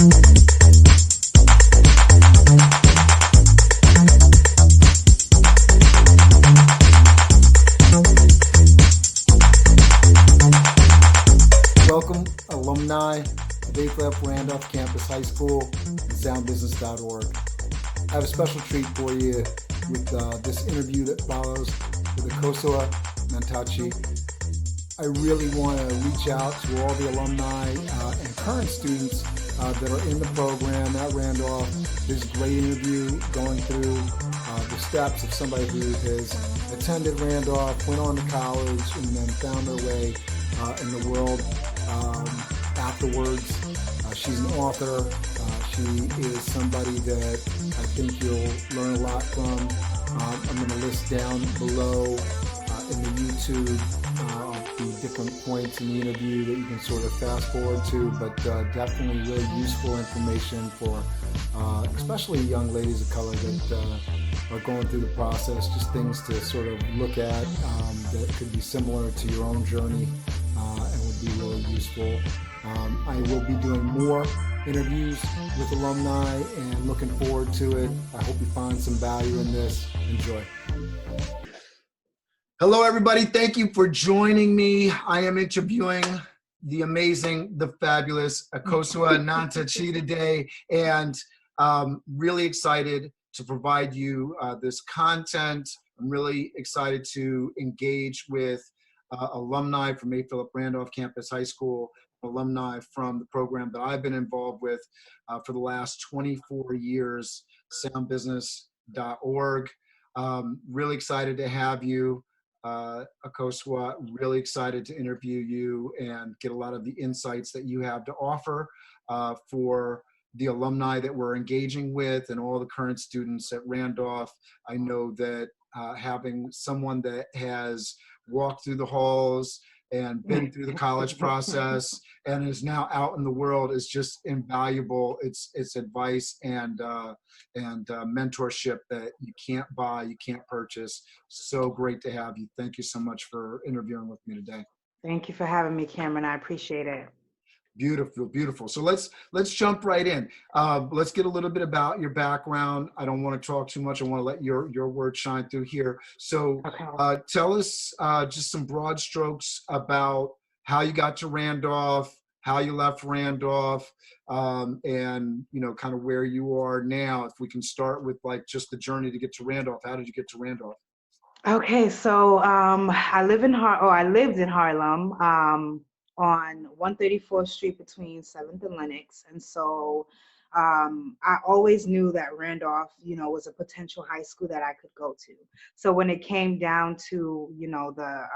Welcome, alumni of AFLF Randolph Campus High School and soundbusiness.org. I have a special treat for you with this interview that follows with Akosua Nantachi. I really want to reach out to all the alumni and current students that are in the program at Randolph. This great interview going through the steps of somebody who has attended Randolph, went on to college, and then found their way in the world afterwards. She's an author. She is somebody that I think you'll learn a lot from. I'm going to list down below in the YouTube the different points in the interview that you can sort of fast forward to, but definitely really useful information for especially young ladies of color that are going through the process, just things to sort of look at that could be similar to your own journey and would be really useful. I will be doing more interviews with alumni and looking forward to it. I hope you find some value in this. Enjoy. Hello, everybody. Thank you for joining me. I am interviewing the amazing, the fabulous Akosua Nantachi today, and really excited to provide you this content. I'm really excited to engage with alumni from AFLF Randolph Campus High School, alumni from the program that I've been involved with for the last 24 years, soundbusiness.org. Really excited to have you, Akosua. Really excited to interview you and get a lot of the insights that you have to offer for the alumni that we're engaging with and all the current students at Randolph. I know that having someone that has walked through the halls and been through the college process and is now out in the world is just invaluable. It's advice and mentorship that you can't buy, you can't purchase. So great to have you. Thank you so much for interviewing with me today. Thank you for having me, Cameron. I appreciate it. Beautiful, beautiful. So let's jump right in. Let's get a little bit about your background. I don't want to talk too much. I want to let your word shine through here. So Okay. tell us just some broad strokes about how you got to Randolph, how you left Randolph, and kind of where you are now. If we can start with like just the journey to get to Randolph. How did you get to Randolph? Okay, so I lived in Harlem on 134th Street between 7th and Lenox. And so I always knew that Randolph, was a potential high school that I could go to. So when it came down to, the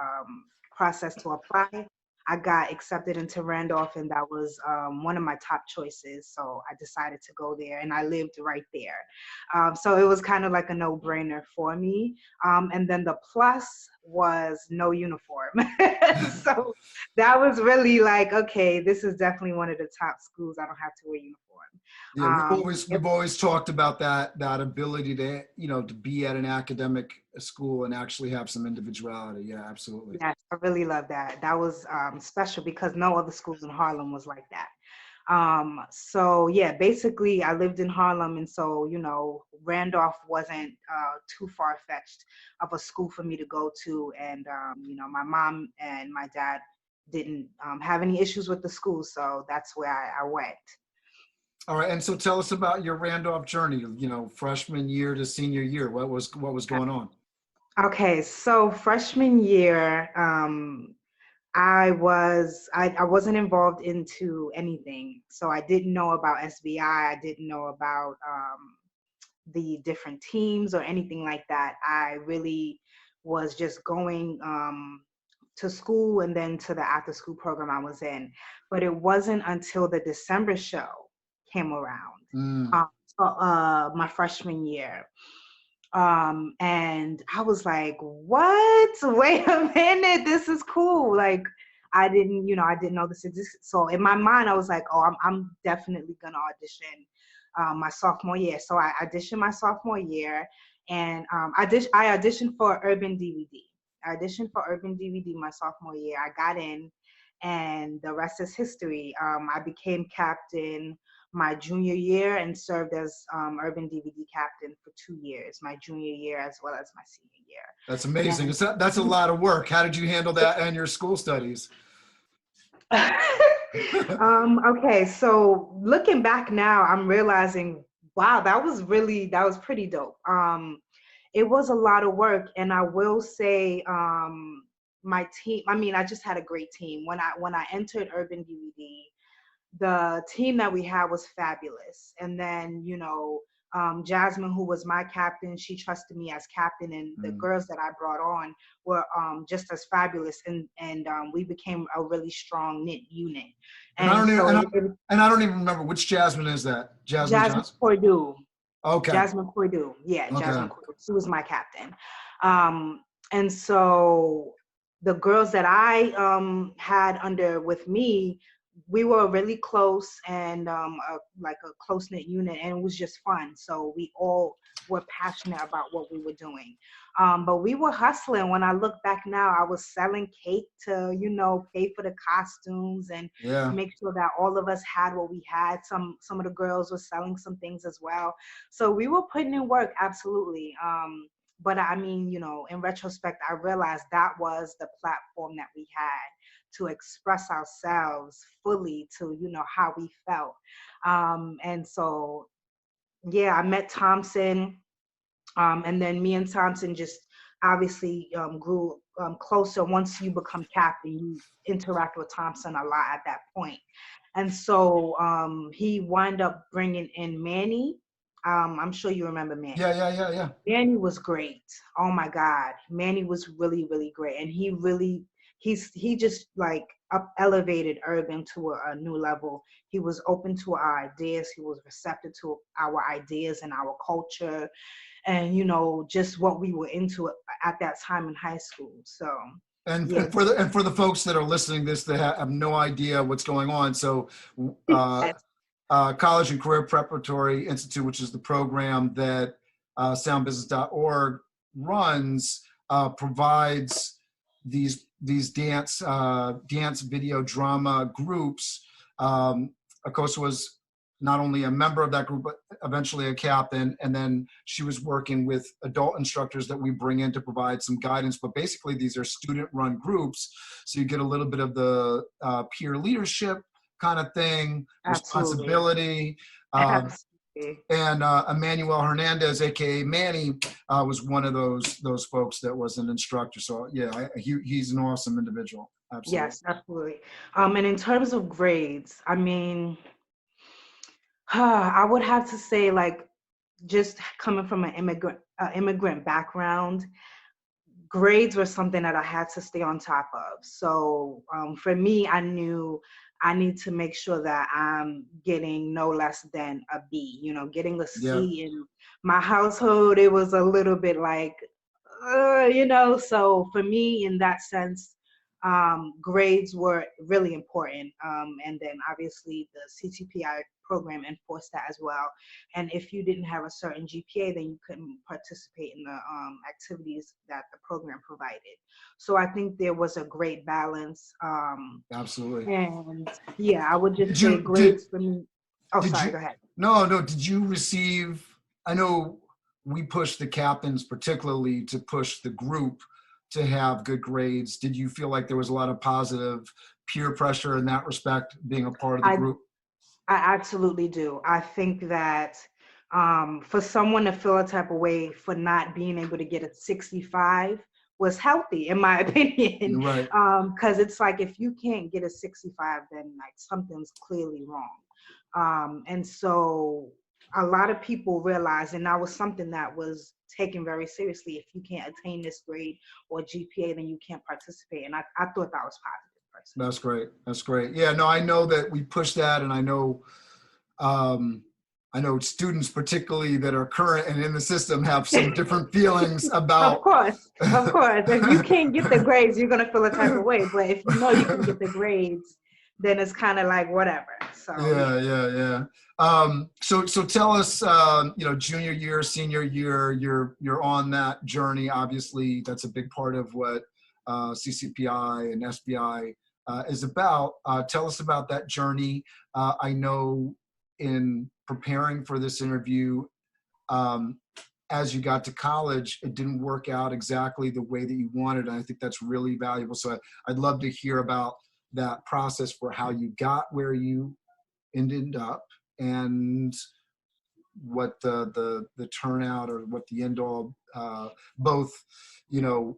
process to apply, I got accepted into Randolph, and that was one of my top choices. So I decided to go there, and I lived right there. So it was kind of like a no-brainer for me. And then the plus was no uniform. So that was really like, okay, this is definitely one of the top schools. I don't have to wear uniform. Yeah, we've always talked about that ability to to be at an academic school and actually have some individuality. Yeah, absolutely. Yes, I really love that. That was special because no other schools in Harlem was like that. So yeah, basically I lived in Harlem, and so Randolph wasn't too far-fetched of a school for me to go to, and my mom and my dad didn't have any issues with the school, so that's where I went. All right, and so tell us about your Randolph journey. Freshman year to senior year. What was going on? Okay, so freshman year, I wasn't involved into anything. So I didn't know about SBI. I didn't know about the different teams or anything like that. I really was just going to school and then to the after school program I was in. But it wasn't until the December show came around, my freshman year. And I was like, what? Wait a minute, this is cool. Like, I didn't know this existed. So in my mind, I was like, oh, I'm definitely gonna audition my sophomore year. So I auditioned my sophomore year, and I auditioned for Urban DVD. I auditioned for Urban DVD my sophomore year. I got in, and the rest is history. I became captain my junior year and served as Urban DVD captain for 2 years, my junior year as well as my senior That's amazing. year. That's a lot of work. How did you handle that and your school studies? Okay, so looking back now, I'm realizing, wow, that was pretty dope. It was a lot of work, and I will say, my team. I mean, I just had a great team when I entered Urban DVD. The team that we had was fabulous, and then Jasmine, who was my captain, she trusted me as captain, and the girls that I brought on were just as fabulous, and we became a really strong knit unit. And I don't even remember which Jasmine is that. Jasmine Johnson? Purdue. Okay. Jasmine Purdue. Yeah, okay. Jasmine Purdue. She was my captain. And so the girls that I had under with me, we were really close and like a close-knit unit, and it was just fun. So we all were passionate about what we were doing. But we were hustling. When I look back now, I was selling cake to, pay for the costumes and make sure that all of us had what we had. Some of the girls were selling some things as well. So we were putting in work, absolutely. But I mean, in retrospect, I realized that was the platform that we had to express ourselves fully to, how we felt. And so, yeah, I met Thompson, and then me and Thompson just obviously grew closer. Once you become captain, you interact with Thompson a lot at that point. And so he wound up bringing in Manny. I'm sure you remember Manny. Yeah. Manny was great. Oh my God. Manny was really, really great. And he just like elevated Urban to a new level. He was open to our ideas. He was receptive to our ideas and our culture and, just what we were into at that time in high school. So. And for the folks that are listening to this that have no idea what's going on, so College and Career Preparatory Institute, which is the program that soundbusiness.org runs, provides these dance video drama groups. Akosa was not only a member of that group, but eventually a captain. And then she was working with adult instructors that we bring in to provide some guidance. But basically, these are student-run groups. So you get a little bit of the peer leadership kind of thing, responsibility. Absolutely. And Emmanuel Hernandez, aka Manny, was one of those folks that was an instructor. So yeah, he's an awesome individual. Absolutely. Yes, absolutely. And in terms of grades, I mean, I would have to say, like, just coming from an immigrant background, grades were something that I had to stay on top of. So for me, I knew I need to make sure that I'm getting no less than a B. Getting a C in my household, it was a little bit like, So for me, in that sense, grades were really important. And then obviously the CTPI program enforced that as well. And if you didn't have a certain GPA, then you couldn't participate in the activities that the program provided. So I think there was a great balance. Absolutely. And yeah, I would just say grades for me. Oh, sorry, go ahead. No. Did you receive, I know we push the captains particularly to push the group to have good grades. Did you feel like there was a lot of positive peer pressure in that respect, being a part of the group? I absolutely do. I think that for someone to feel a type of way for not being able to get a 65 was healthy, in my opinion. Right. Because it's like, if you can't get a 65, then like something's clearly wrong. And so a lot of people realized, and that was something that was taken very seriously. If you can't attain this grade or GPA, then you can't participate. And I thought that was positive. That's great. That's great. Yeah, no, I know that we push that, and I know students, particularly that are current and in the system, have some different feelings about. Of course. If you can't get the grades, you're gonna feel a type of way. But if you know you can get the grades, then it's kind of like whatever. So yeah. So tell us, junior year, senior year, you're on that journey. Obviously, that's a big part of what CCPI and SBI is about. Tell us about that journey. I know in preparing for this interview, as you got to college, it didn't work out exactly the way that you wanted. And I think that's really valuable. So I'd love to hear about that process for how you got where you ended up, and what the turnout, or what the end all, both,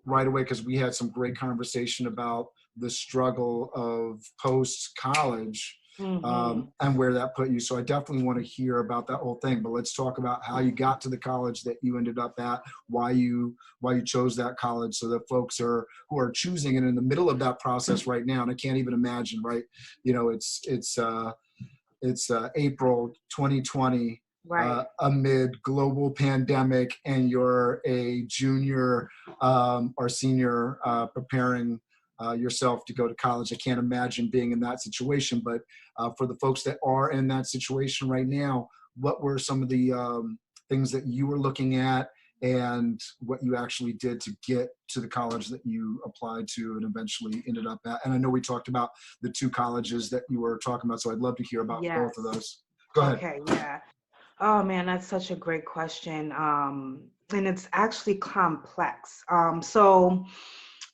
right away, because we had some great conversation about the struggle of post college, and where that put you. So I definitely want to hear about that whole thing, but let's talk about how you got to the college that you ended up at, why you chose that college, so that folks who are choosing and in the middle of that process right now. And I can't even imagine, right? It's April 2020, Right. amid global pandemic, and you're a junior, or senior, preparing yourself to go to college. I can't imagine being in that situation, but for the folks that are in that situation right now, what were some of the things that you were looking at, and what you actually did to get to the college that you applied to and eventually ended up at? And I know we talked about the two colleges that you were talking about, so I'd love to hear about both of Yes. those. Go ahead. Okay, yeah. Oh man, that's such a great question. And it's actually complex.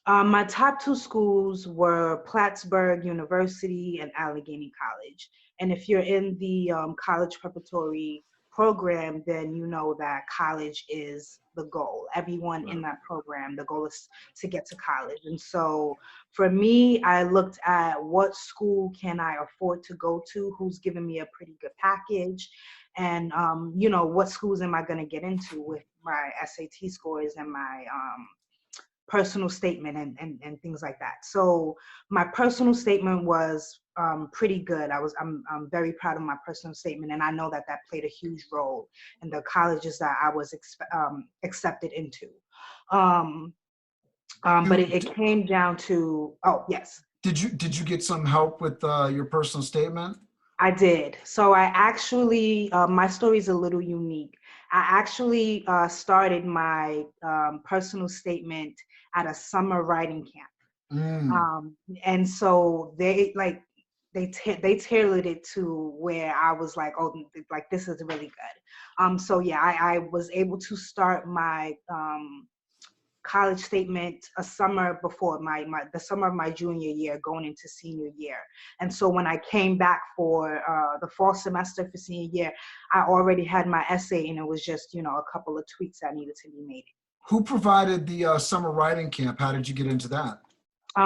My top two schools were Plattsburgh University and Allegheny College. And if you're in the college preparatory program, then you know that college is the goal. Everyone in that program, the goal is to get to college. And so for me, I looked at what school can I afford to go to, who's giving me a pretty good package, and what schools am I going to get into with my SAT scores and my personal statement and things like that. So my personal statement was pretty good. I'm very proud of my personal statement, and I know that played a huge role in the colleges that I was accepted into. But it came down to, oh yes. Did you get some help with your personal statement? I did. So I actually, my story is a little unique. I actually started my personal statement at a summer writing camp. And so they tailored it to where I was like, oh, like this is really good. So yeah, I was able to start my college statement a summer before the summer of my junior year, going into senior year. And so when I came back for the fall semester for senior year, I already had my essay, and it was just, a couple of tweaks that needed to be made. Who provided the summer writing camp? How did you get into that?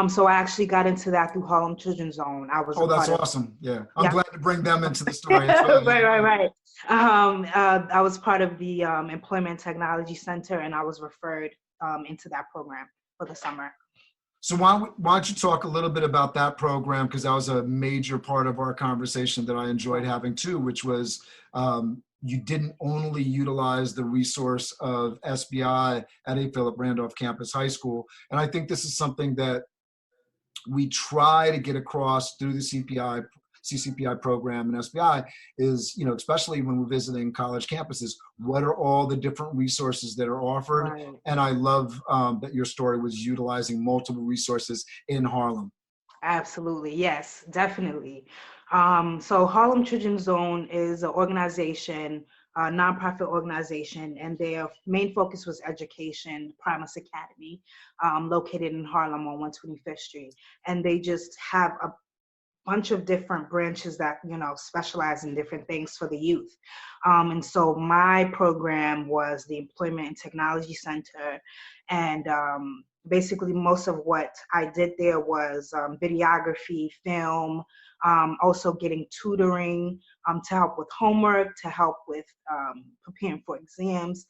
So I actually got into that through Harlem Children's Zone. I was that's awesome. Yeah. I'm Yeah. glad to bring them into the story. Right. I was part of the Employment Technology Center, and I was referred into that program for the summer. So why don't you talk a little bit about that program, because that was a major part of our conversation that I enjoyed having too, which was you didn't only utilize the resource of SBI at A. Philip Randolph Campus High School. And I think this is something that we try to get across through the CCPI program and SBI is, especially when we're visiting college campuses, what are all the different resources that are offered? Right. And I love that your story was utilizing multiple resources in Harlem. Absolutely. Yes, definitely. So Harlem Children's Zone is an organization, a nonprofit organization, and their main focus was education, Primus Academy, located in Harlem on 125th Street. And they just have a bunch of different branches that, specialize in different things for the youth. And so my program was the Employment and Technology Center. And basically most of what I did there was videography, film, also getting tutoring to help with homework, to help with preparing for exams,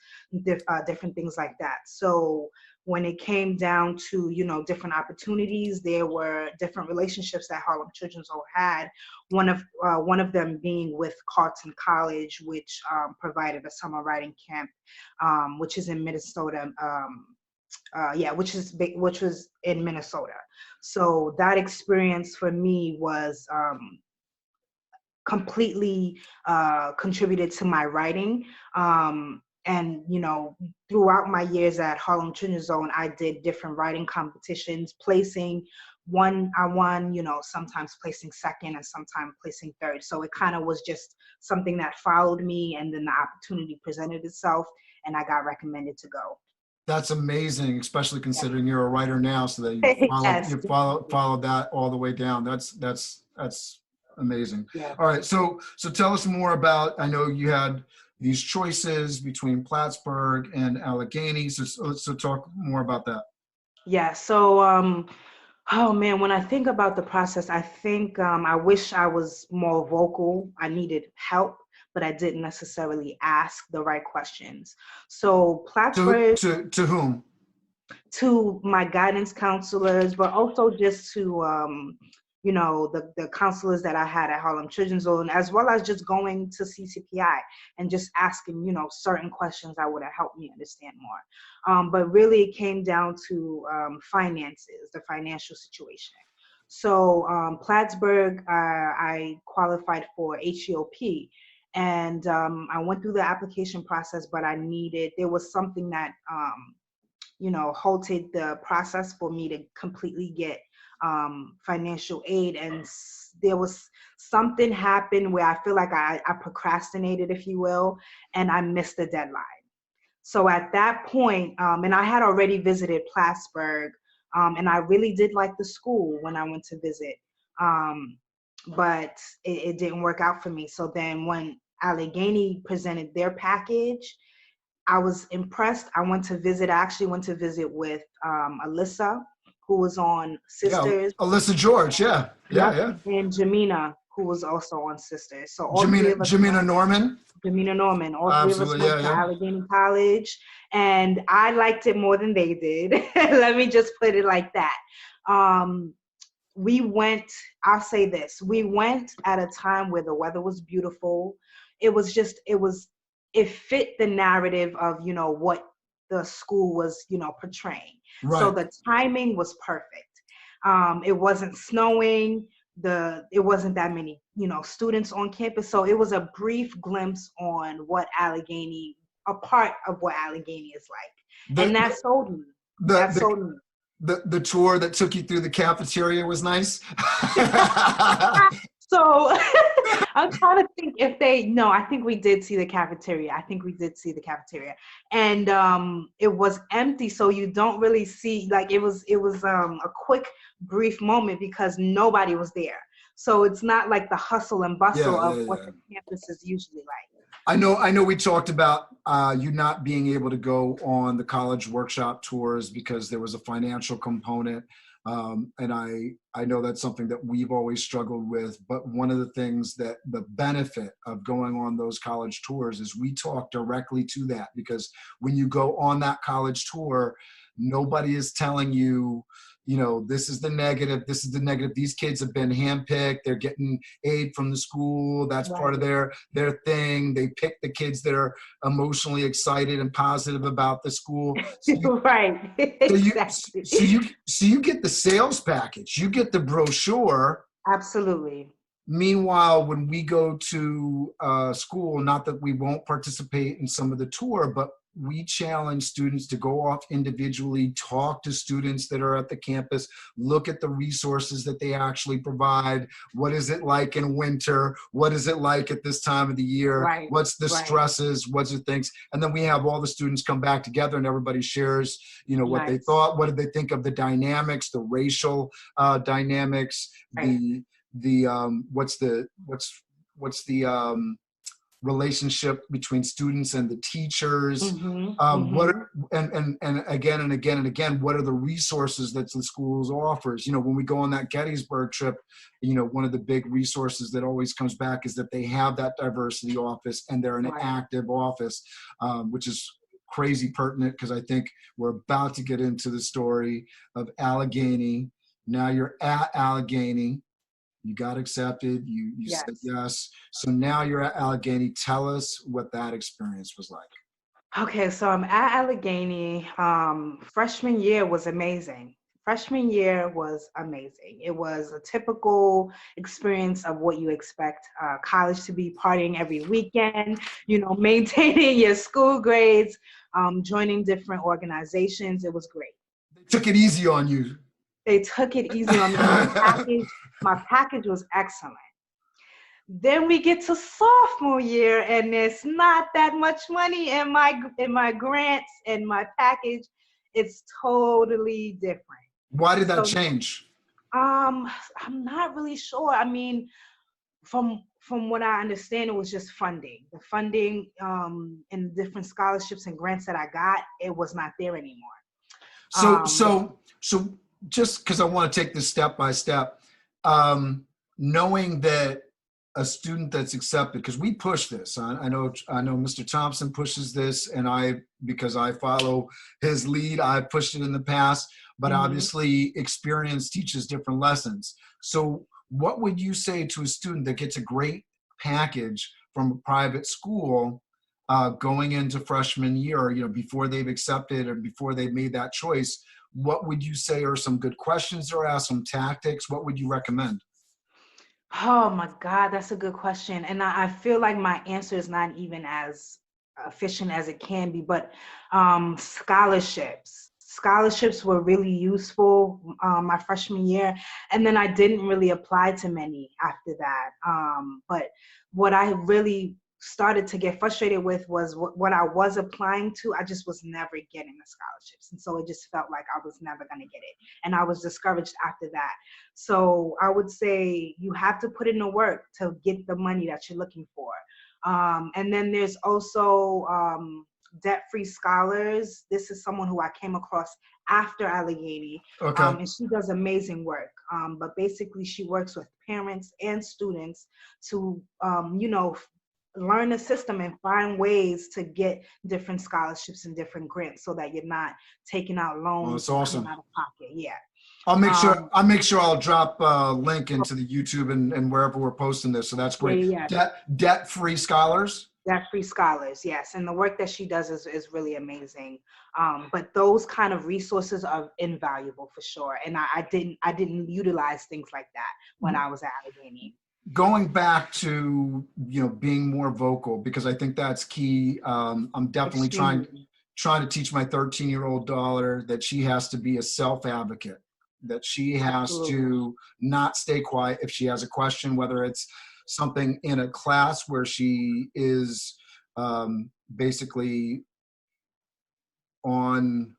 different things like that. So when it came down to, different opportunities, there were different relationships that Harlem Children's Zone had. One of them being with Carleton College, which provided a summer writing camp, which is in Minnesota. Which was in Minnesota. So that experience for me was completely contributed to my writing. And, throughout my years at Harlem Children's Zone, I did different writing competitions, placing I won, you know, sometimes placing second and sometimes placing third. So it kind of was just something that followed me, and then the opportunity presented itself and I got recommended to go. That's amazing, especially considering you're a writer now, so that Yes. followed that all the way down. That's amazing. Yeah. All right, so tell us more about. I know you had these choices between Plattsburgh and Allegheny, so talk more about that. Yeah. So, oh man, when I think about the process, I think I wish I was more vocal. I needed help, but I didn't necessarily ask the right questions. So Plattsburgh, To whom? to my guidance counselors, but also just to you know, the counselors that I had at Harlem Children's Zone, as well as just going to CCPI and just asking, you know, certain questions that would have helped me understand more. But really it came down to finances, the financial situation. So Plattsburgh, I qualified for HEOP, and I went through the application process, but there was something that you know, halted the process for me to completely get financial aid. And there was something happened where I feel like I procrastinated, if you will, and I missed the deadline. So at that point, and I had already visited Plattsburgh, and I really did like the school when I went to visit, but it didn't work out for me. So then when Allegheny presented their package, I was impressed. I actually went to visit with Alyssa, who was on Sisters. Yeah, Alyssa George. Yeah. Yep. And Jamina, who was also on Sisters. So all three of us. Jamina Norman. Jamina Norman. All three of us Absolutely, went to Allegheny College, and I liked it more than they did. Let me just put it like that. We went, I'll say this, we went at a time where the weather was beautiful. It fit the narrative of, you know, what the school was, you know, portraying. Right. So the timing was perfect. It wasn't snowing. It wasn't that many, you know, students on campus. So it was a brief glimpse on what Allegheny, a part of what Allegheny is like. And that sold me. Sold me. The tour that took you through the cafeteria was nice. So I'm trying to think I think we did see the cafeteria. And it was empty. So you don't really see, like, it was a quick, brief moment because nobody was there. So it's not like the hustle and bustle of what the campus is usually like. I know we talked about you not being able to go on the college workshop tours because there was a financial component. And I know that's something that we've always struggled with, but one of the things that the benefit of going on those college tours is we talk directly to that, because when you go on that college tour, nobody is telling you, you know, this is the negative, these kids have been handpicked, they're getting aid from the school, that's part of their thing. They pick the kids that are emotionally excited and positive about the school. So right. Exactly. So you get the sales package, you get the brochure. Absolutely. Meanwhile, when we go to school, not that we won't participate in some of the tour, but we challenge students to go off individually, talk to students that are at the campus, look at the resources that they actually provide. What is it like in winter? What is it like at this time of the year? Right. What's the stresses? What's the things? And then we have all the students come back together and everybody shares, you know, what they thought, what did they think of the dynamics, the racial dynamics, what's the relationship between students and the teachers. What are, and again, what are the resources that the schools offers? You know, when we go on that Gettysburg trip, you know, one of the big resources that always comes back is that they have that diversity office and they're an active office, which is crazy pertinent because I think we're about to get into the story of Allegheny. Now you're at Allegheny. You got accepted, you said yes. So now you're at Allegheny. Tell us what that experience was like. Okay, so I'm at Allegheny. Freshman year was amazing. It was a typical experience of what you expect college to be: partying every weekend, you know, maintaining your school grades, joining different organizations. It was great. They took it easy on you. They took it easy on me. My package was excellent. Then we get to sophomore year, and there's not that much money in my grants and my package. It's totally different. Why did that So, change? I'm not really sure. I mean, from what I understand, it was just funding. The funding and different scholarships and grants that I got, it was not there anymore. So just because I want to take this step by step, knowing that a student that's accepted, because we push this. I know Mr. Thompson pushes this, and because I follow his lead, I've pushed it in the past, but obviously experience teaches different lessons. So what would you say to a student that gets a great package from a private school going into freshman year, before they've accepted or before they've made that choice? What would you say are some good questions or ask, some tactics? What would you recommend? Oh my God, that's a good question. And I feel like my answer is not even as efficient as it can be, but scholarships were really useful my freshman year. And then I didn't really apply to many after that. But what I really started to get frustrated with was what I was applying to. I just was never getting the scholarships. And so it just felt like I was never going to get it. And I was discouraged after that. So I would say you have to put in the work to get the money that you're looking for. And then there's also debt-free scholars. This is someone who I came across after Allegheny. Okay. And she does amazing work. But basically she works with parents and students to, learn the system and find ways to get different scholarships and different grants so that you're not taking out loans. Oh, that's awesome. Out of pocket. Yeah. I'll make sure I'll drop a link into the YouTube and wherever we're posting this. So that's great. Yeah. Debt-free scholars. Debt-free scholars, yes. And the work that she does is really amazing. But those kind of resources are invaluable for sure. And I didn't utilize things like that when I was at Allegheny. Going back to being more vocal, because I think that's key. I'm definitely trying to teach my 13-year-old daughter that she has to be a self-advocate, that she has to not stay quiet if she has a question, whether it's something in a class where she is basically on,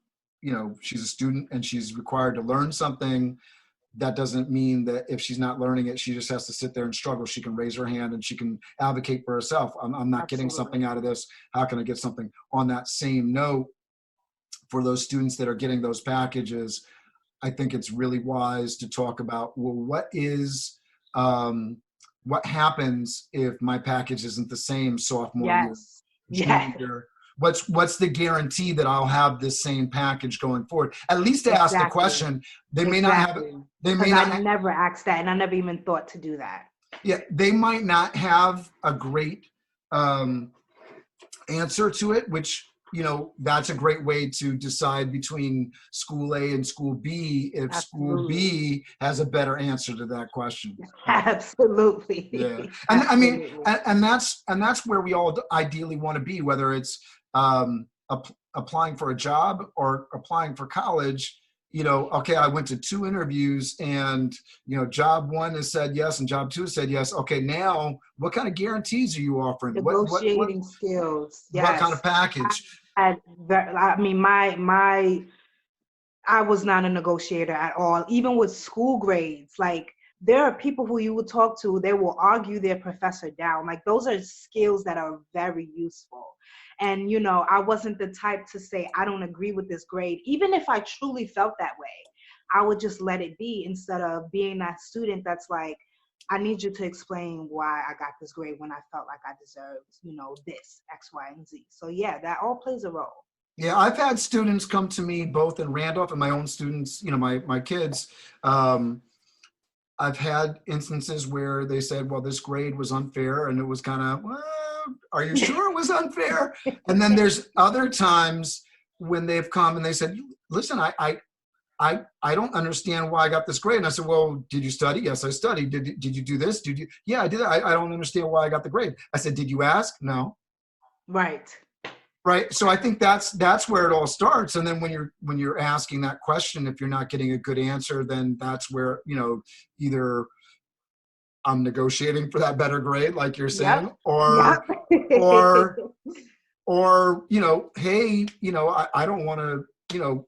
she's a student and she's required to learn something. That doesn't mean that if she's not learning it, she just has to sit there and struggle. She can raise her hand and she can advocate for herself. I'm not getting something out of this. How can I get something? On that same note, for those students that are getting those packages, I think it's really wise to talk about, well, what happens if my package isn't the same sophomore year, junior year? What's the guarantee that I'll have this same package going forward? At least to ask the question. They may not have it. I never asked that, and I never even thought to do that. Yeah, they might not have a great answer to it, which that's a great way to decide between school A and school B if school B has a better answer to that question. Absolutely. Yeah. And I mean, and that's where we all ideally want to be, whether it's applying for a job or applying for college. Okay, I went to 2 interviews and, job 1 has said yes and job 2 has said yes. Okay, now what kind of guarantees are you offering? Negotiating skills. Yes. What kind of package? I was not a negotiator at all, even with school grades. Like, there are people who you will talk to, they will argue their professor down. Like, those are skills that are very useful. And, I wasn't the type to say, I don't agree with this grade. Even if I truly felt that way, I would just let it be instead of being that student that's like, I need you to explain why I got this grade when I felt like I deserved, this X, Y, and Z. So yeah, that all plays a role. Yeah, I've had students come to me both in Randolph and my own students, my kids. I've had instances where they said, well, this grade was unfair, and it was kind of, well, are you sure it was unfair? And then there's other times when they've come and they said, listen, I don't understand why I got this grade. And I said, well, did you study? Yes, I studied. Did you do this? Did you? Yeah, I did. I don't understand why I got the grade. I said, did you ask? No. Right. Right. So I think that's where it all starts. And then when you're asking that question, if you're not getting a good answer, then that's where, either I'm negotiating for that better grade, like you're Yep. saying, Yep. or, hey, I don't want to,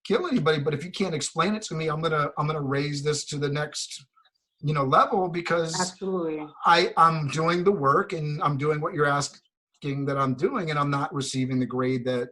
kill anybody, but if you can't explain it to me, I'm gonna raise this to the next, level, because Absolutely. I'm doing the work and I'm doing what you're asking that I'm doing, and I'm not receiving the grade that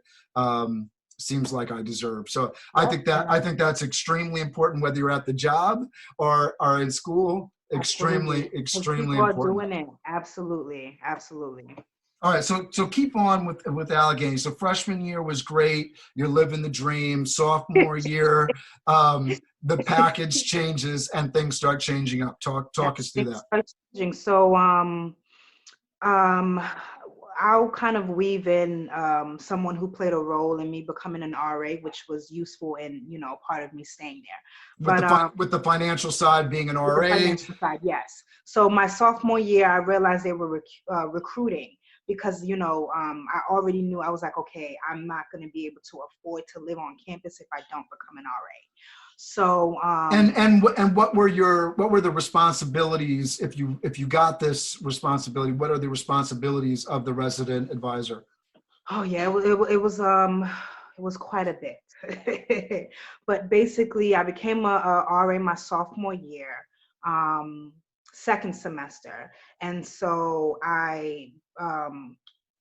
seems like I deserve. So Yep. I think that's extremely important, whether you're at the job or in school. Absolutely. Extremely, Because extremely people are important. doing it. Absolutely. Absolutely. All right, so keep on with Allegheny. So freshman year was great. You're living the dream. Sophomore year, the package changes and things start changing up. Talk us through that. It's changing. So um I'll kind of weave in someone who played a role in me becoming an RA, which was useful in, part of me staying there. With But with the financial side being an with the RA. financial side, yes. So my sophomore year, I realized they were recruiting because, I already knew. I was like, okay, I'm not going to be able to afford to live on campus if I don't become an RA. So And what were the responsibilities, if you got this responsibility? What are the responsibilities of the resident advisor? oh yeah, it was quite a bit. But basically, I became a RA my sophomore year, um, second semester, and so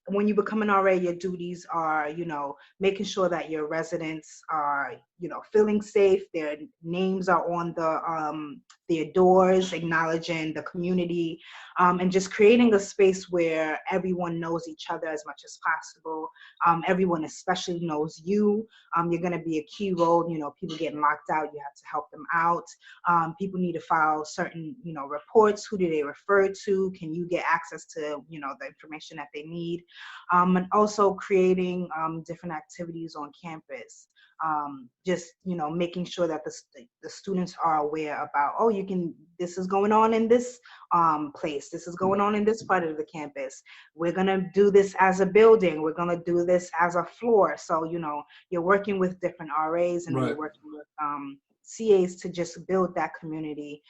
when you become an RA, your duties are, making sure that your residents are, feeling safe. Their names are on their doors, acknowledging the community, and just creating a space where everyone knows each other as much as possible. Everyone especially knows you. You're going to be a key role. People getting locked out, you have to help them out. People need to file certain, reports. Who do they refer to? Can you get access to, the information that they need? And also creating different activities on campus. Just, making sure that the students are aware about, oh, this is going on in this place. This is going on in this part of the campus. We're going to do this as a building. We're going to do this as a floor. So, you're working with different RAs, and then you're working with CAs to just build that community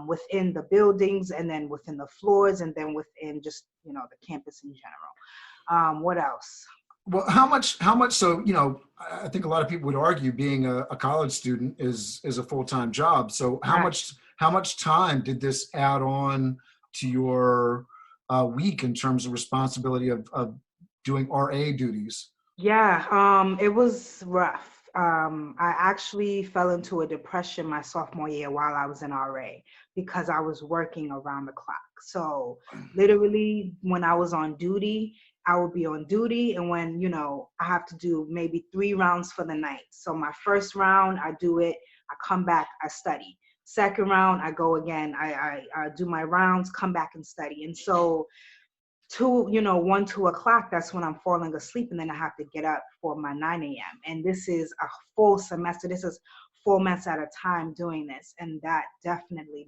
within the buildings, and then within the floors, and then within just, the campus in general. What else? Well, how much, so, I think a lot of people would argue being a college student is a full-time job. So how much time did this add on to your week in terms of responsibility of doing RA duties? Yeah, it was rough. I actually fell into a depression my sophomore year while I was in RA because I was working around the clock. So literally when I was on duty, I would be on duty, and when, I have to do maybe 3 rounds for the night. So my first round, I do it, I come back, I study. Second round, I go again, I do my rounds, come back and study. And so 1, 2 o'clock, that's when I'm falling asleep, and then I have to get up for my 9 a.m. And this is a full semester. This is 4 months at a time doing this, and that definitely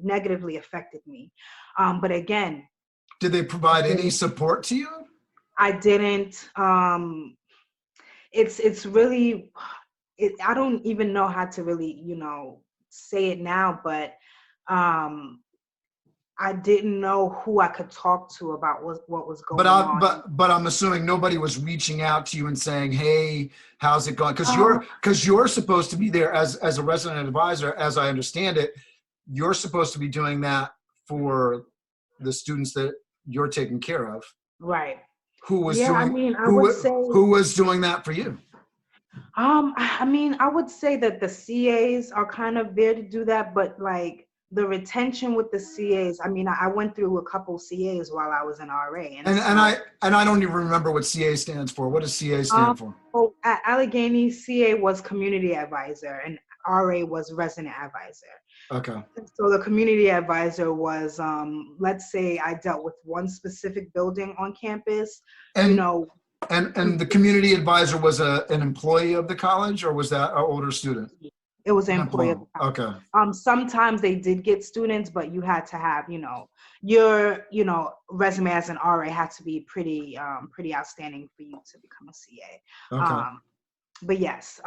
negatively affected me. But again, did they provide any support to you? I didn't. It's really, I don't even know how to really, say it now, but I didn't know who I could talk to about what was going on. But I'm assuming nobody was reaching out to you and saying, "Hey, how's it going?" Because you're supposed to be there as a resident advisor, as I understand it. You're supposed to be doing that for the students that you're taking care of. Right. Who was Yeah, doing? I mean, I would say who was doing that for you? I mean, I would say that the CAs are kind of there to do that, but like the retention with the CAs, I mean, I went through a couple CAs while I was in RA. And I don't even remember what CA stands for. What does CA stand for? Oh, at Allegheny, CA was community advisor and RA was resident advisor. Okay. So the community advisor was, let's say I dealt with one specific building on campus, And the community advisor was an employee of the college, or was that an older student? It was an employee of Employee. the college. Okay. Sometimes they did get students, but you had to have, your, resume as an RA had to be pretty outstanding for you to become a CA. Okay. But yes,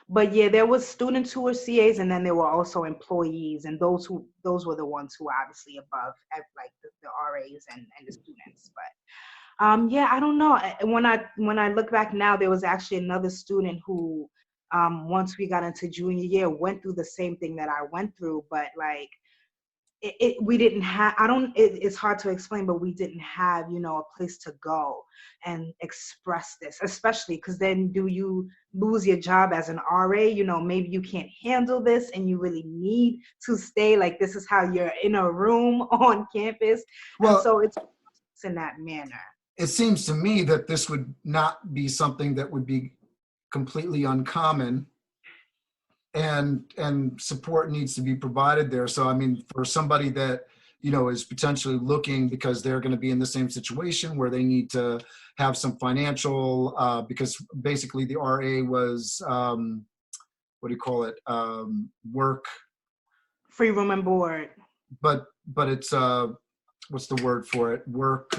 but yeah, there was students who were CAs, and then there were also employees, and those were the ones who were obviously above, like the RAs and the students. But yeah, I don't know. When I look back now, there was actually another student who, once we got into junior year, went through the same thing that I went through, but like we didn't have, it's hard to explain, but we didn't have, a place to go and express this, especially because then do you lose your job as an RA? Maybe you can't handle this and you really need to stay, like this is how you're in a room on campus. And Well, so it's in that manner. it seems to me that this would not be something that would be completely uncommon, and support needs to be provided there. So, I mean, for somebody that, is potentially looking because they're going to be in the same situation where they need to have some financial, because basically the RA was, what do you call it? Work. Free room and board. But it's, what's the word for it? Work,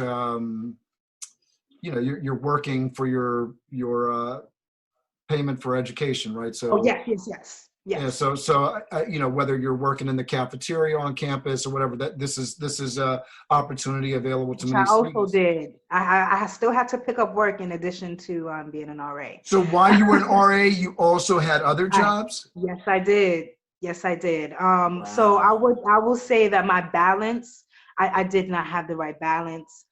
you're working for your payment for education, right? So Yes. yeah, so whether you're working in the cafeteria on campus or whatever, that this is a opportunity available to Which many I also students. did. I still had to pick up work in addition to being an RA. So while you were an RA, you also had other jobs? Yes, I did. So I will say that my balance, I did not have the right balance.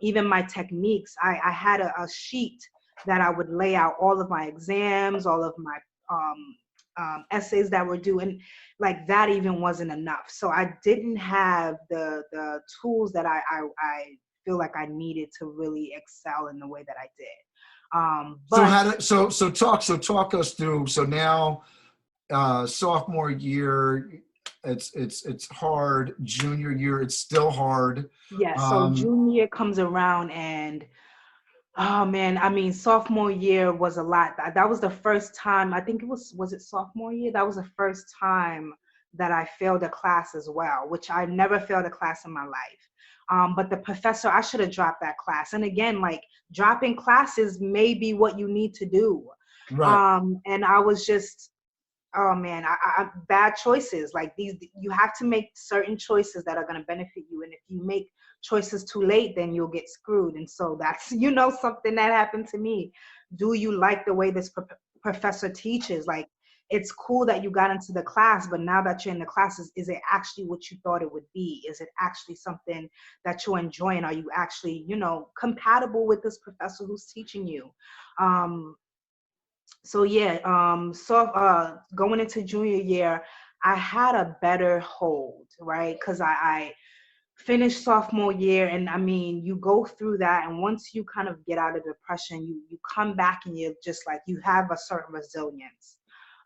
Even my techniques, I had a sheet that I would lay out all of my exams, all of my essays that were due, and like that even wasn't enough. So I didn't have the tools that I feel like I needed to really excel in the way that I did. But So talk us through. So now, sophomore year, it's hard. Junior year, it's still hard. yeah, so junior year comes around, and oh man, I mean, sophomore year was a lot. That was the first time, I think was it sophomore year? That was the first time that I failed a class as well, which I never failed a class in my life. But the professor, I should have dropped that class. And again, like dropping classes may be what you need to do. Right. And I was just, oh man, I bad choices. Like these, you have to make certain choices that are going to benefit you. And if you make choices too late, then you'll get screwed. And so that's, something that happened to me. Do you like the way this professor teaches? Like, it's cool that you got into the class, but now that you're in the classes, is it actually what you thought it would be? Is it actually something that you're enjoying? Are you actually, compatible with this professor who's teaching you? So yeah, going into junior year, I had a better hold, right? Because I finished sophomore year, and I mean, you go through that, and once you kind of get out of depression, you come back and you're just like, you have a certain resilience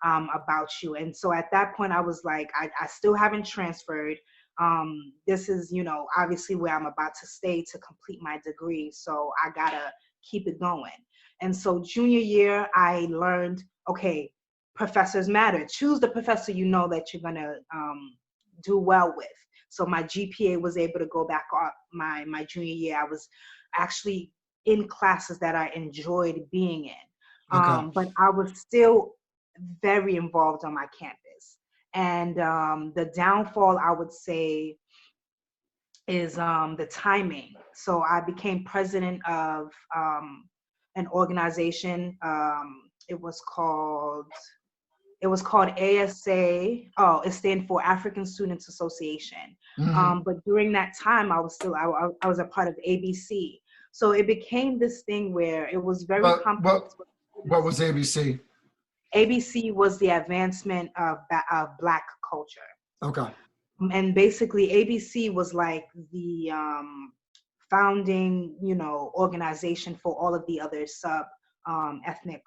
about you. And so at that point, I was like, I still haven't transferred. This is, obviously where I'm about to stay to complete my degree. So I gotta keep it going. And so junior year, I learned, okay, professors matter. Choose the professor that you're gonna do well with. So my GPA was able to go back up my junior year. I was actually in classes that I enjoyed being in. Okay. But I was still very involved on my campus. And the downfall, I would say, is the timing. So I became president of an organization. It was called ASA. Oh, it stands for African Students Association. Mm-hmm. But during that time, I was a part of ABC. So it became this thing where it was very complex. What was ABC? ABC was the advancement of Black culture. Okay. And basically, ABC was like the founding, organization for all of the other sub ethnic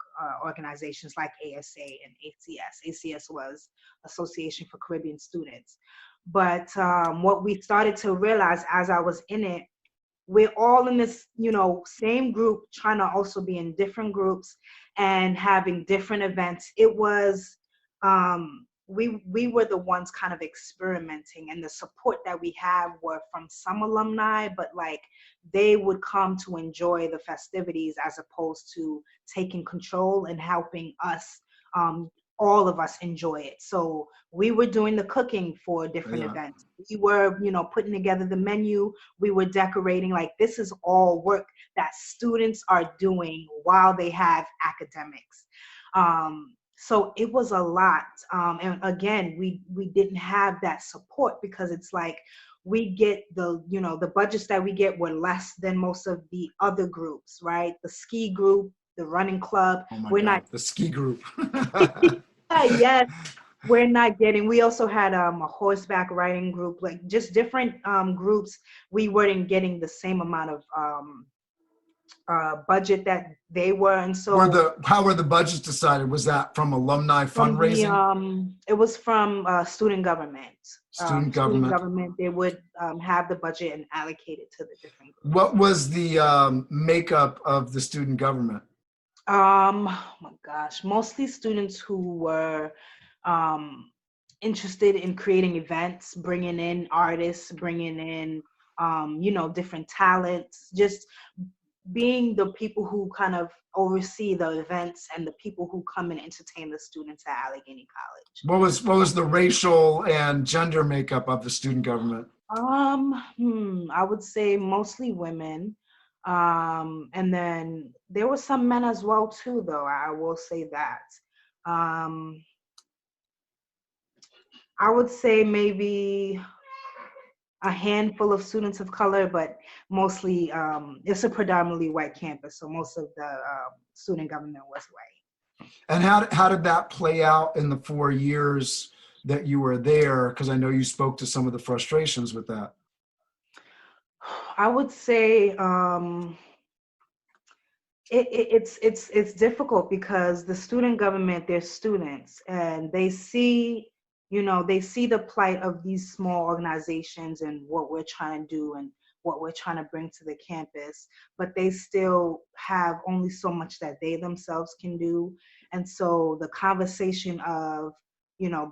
organizations like ASA and ACS. ACS was Association for Caribbean Students. But what we started to realize as I was in it, we're all in this, same group, trying to also be in different groups and having different events. It was we were the ones kind of experimenting, and the support that we have were from some alumni, but like they would come to enjoy the festivities as opposed to taking control and helping us, all of us enjoy it. So we were doing the cooking for different Yeah. events. We were, putting together the menu. We were decorating. Like, this is all work that students are doing while they have academics. So it was a lot. And again, we didn't have that support because it's like we get the budgets that we get were less than most of the other groups, right? The ski group, the running club. Oh my We're God, not, the ski group. yes, we're not getting, we also had a horseback riding group, like just different groups. We weren't getting the same amount of budget that they were. And so How were the budgets decided? Was that from alumni from fundraising? it was from student government. Student Student government. government, they would have the budget and allocate it to the different groups. What was the makeup of the student government? Oh my gosh, mostly students who were interested in creating events, bringing in artists, bringing in different talents, just being the people who kind of oversee the events and the people who come and entertain the students at Allegheny College. What was the racial and gender makeup of the student government? I would say mostly women. And then there were some men as well too, though. I will say that. I would say maybe a handful of students of color, but mostly it's a predominantly white campus, so most of the student government was white. And how did that play out in the 4 years that you were there? Because I know you spoke to some of the frustrations with that. I would say it's difficult because the student government, they're students, and they see the plight of these small organizations and what we're trying to do and what we're trying to bring to the campus, but they still have only so much that they themselves can do. And so the conversation of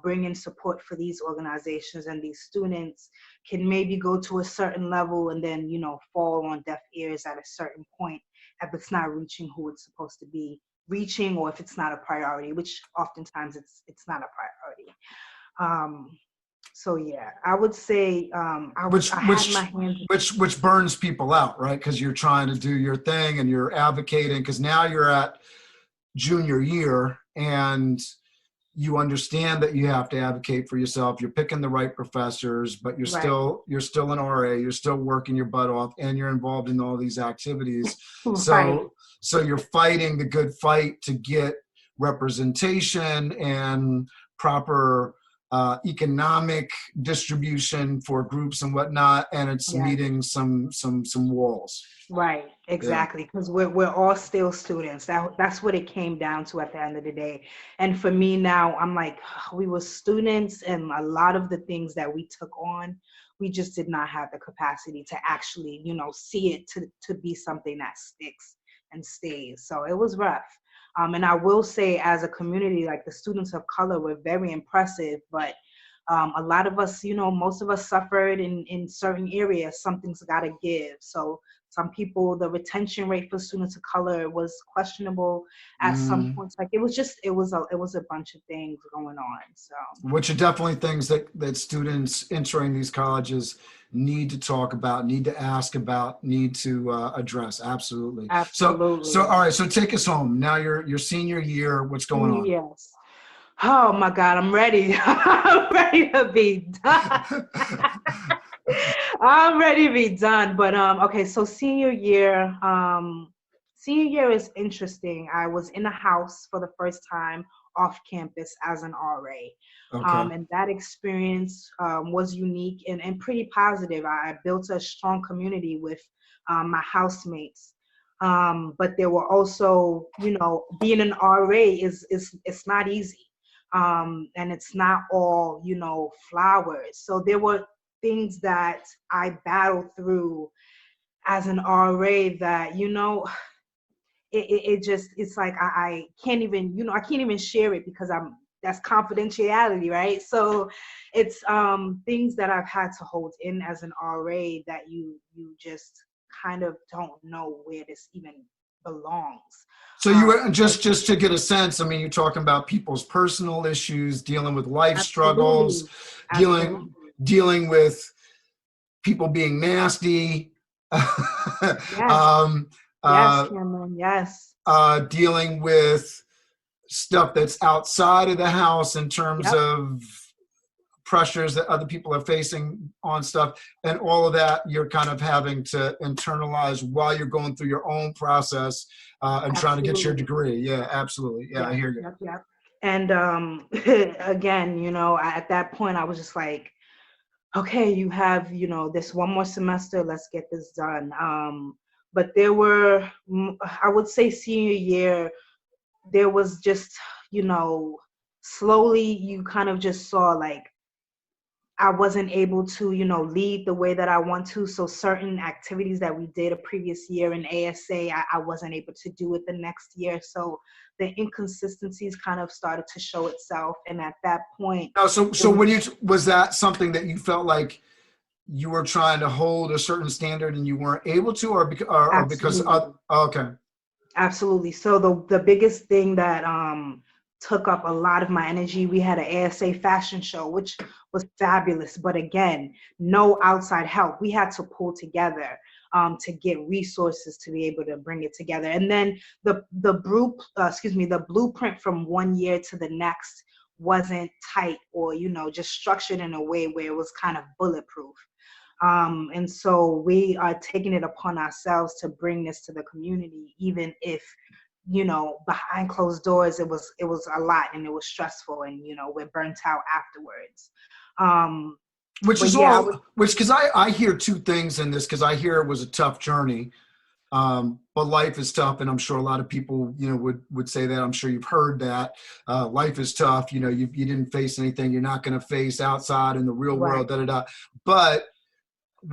bringing support for these organizations and these students can maybe go to a certain level and then fall on deaf ears at a certain point if it's not reaching who it's supposed to be reaching, or if it's not a priority, which oftentimes it's not a priority. So yeah, I would say which burns people out, right? Because you're trying to do your thing and you're advocating, because now you're at junior year and you understand that you have to advocate for yourself. You're picking the right professors, but you're Right. still an RA. You're still working your butt off, and you're involved in all these activities. Right. So you're fighting the good fight to get representation and proper economic distribution for groups and whatnot, and it's Yeah. meeting some walls. Right, exactly, because we're all still students. That's what it came down to at the end of the day. And for me now, I'm like, we were students, and a lot of the things that we took on, we just did not have the capacity to actually, see it to be something that sticks and stays. So it was rough. And I will say, as a community, like the students of color were very impressive, but a lot of us, most of us suffered in certain areas. Something's got to give. So some people, the retention rate for students of color was questionable at some points. Like it was a bunch of things going on. So, which are definitely things that students entering these colleges need to talk about, need to ask about, need to address. Absolutely. Absolutely. So all right. So take us home. Now your senior year. What's going on? Yes. Oh my God, I'm ready. I'm ready to be done. I'm ready to be done. But okay, so senior year is interesting. I was in a house for the first time off campus as an RA. Okay. And that experience was unique and pretty positive. I built a strong community with my housemates. But there were also, being an RA it's not easy. And it's not all, flowers. So there were things that I battled through as an RA that, it's like I can't even, I can't even share it because that's confidentiality, right? So it's things that I've had to hold in as an RA that you just kind of don't know where this even belongs. So you were just to get a sense. I mean, you're talking about people's personal issues, dealing with life struggles, Absolutely. dealing Absolutely. dealing with people being nasty, Yes. um, Yes, uh, Cameron. Yes. dealing with stuff that's outside of the house in terms Yep. of pressures that other people are facing on stuff, and all of that you're kind of having to internalize while you're going through your own process and trying to get your Absolutely. degree. Yeah, absolutely. Yeah, I Yep. hear you. Yep. Yep. And again, at that point, I was just like, okay, you have, this one more semester, let's get this done. But there were, I would say senior year, there was just, slowly you kind of just saw like, I wasn't able to, lead the way that I want to. So certain activities that we did a previous year in ASA, I wasn't able to do it the next year. So the inconsistencies kind of started to show itself. And at that point, Now, it so was when you was that something that you felt like you were trying to hold a certain standard and you weren't able to, or because absolutely. okay. Absolutely. So the biggest thing that took up a lot of my energy, we had an ASA fashion show, which was fabulous. But again, no outside help. We had to pull together to get resources to be able to bring it together. And then the blueprint from one year to the next wasn't tight or just structured in a way where it was kind of bulletproof. And so we are taking it upon ourselves to bring this to the community, even if, behind closed doors, it was a lot and it was stressful and, we're burnt out afterwards. Which But is yeah, all, which, because I hear two things in this, because I hear it was a tough journey. But life is tough, and I'm sure a lot of people, would say that. I'm sure you've heard that life is tough. You didn't face anything you're not going to face outside in the real right. world. Da da da. But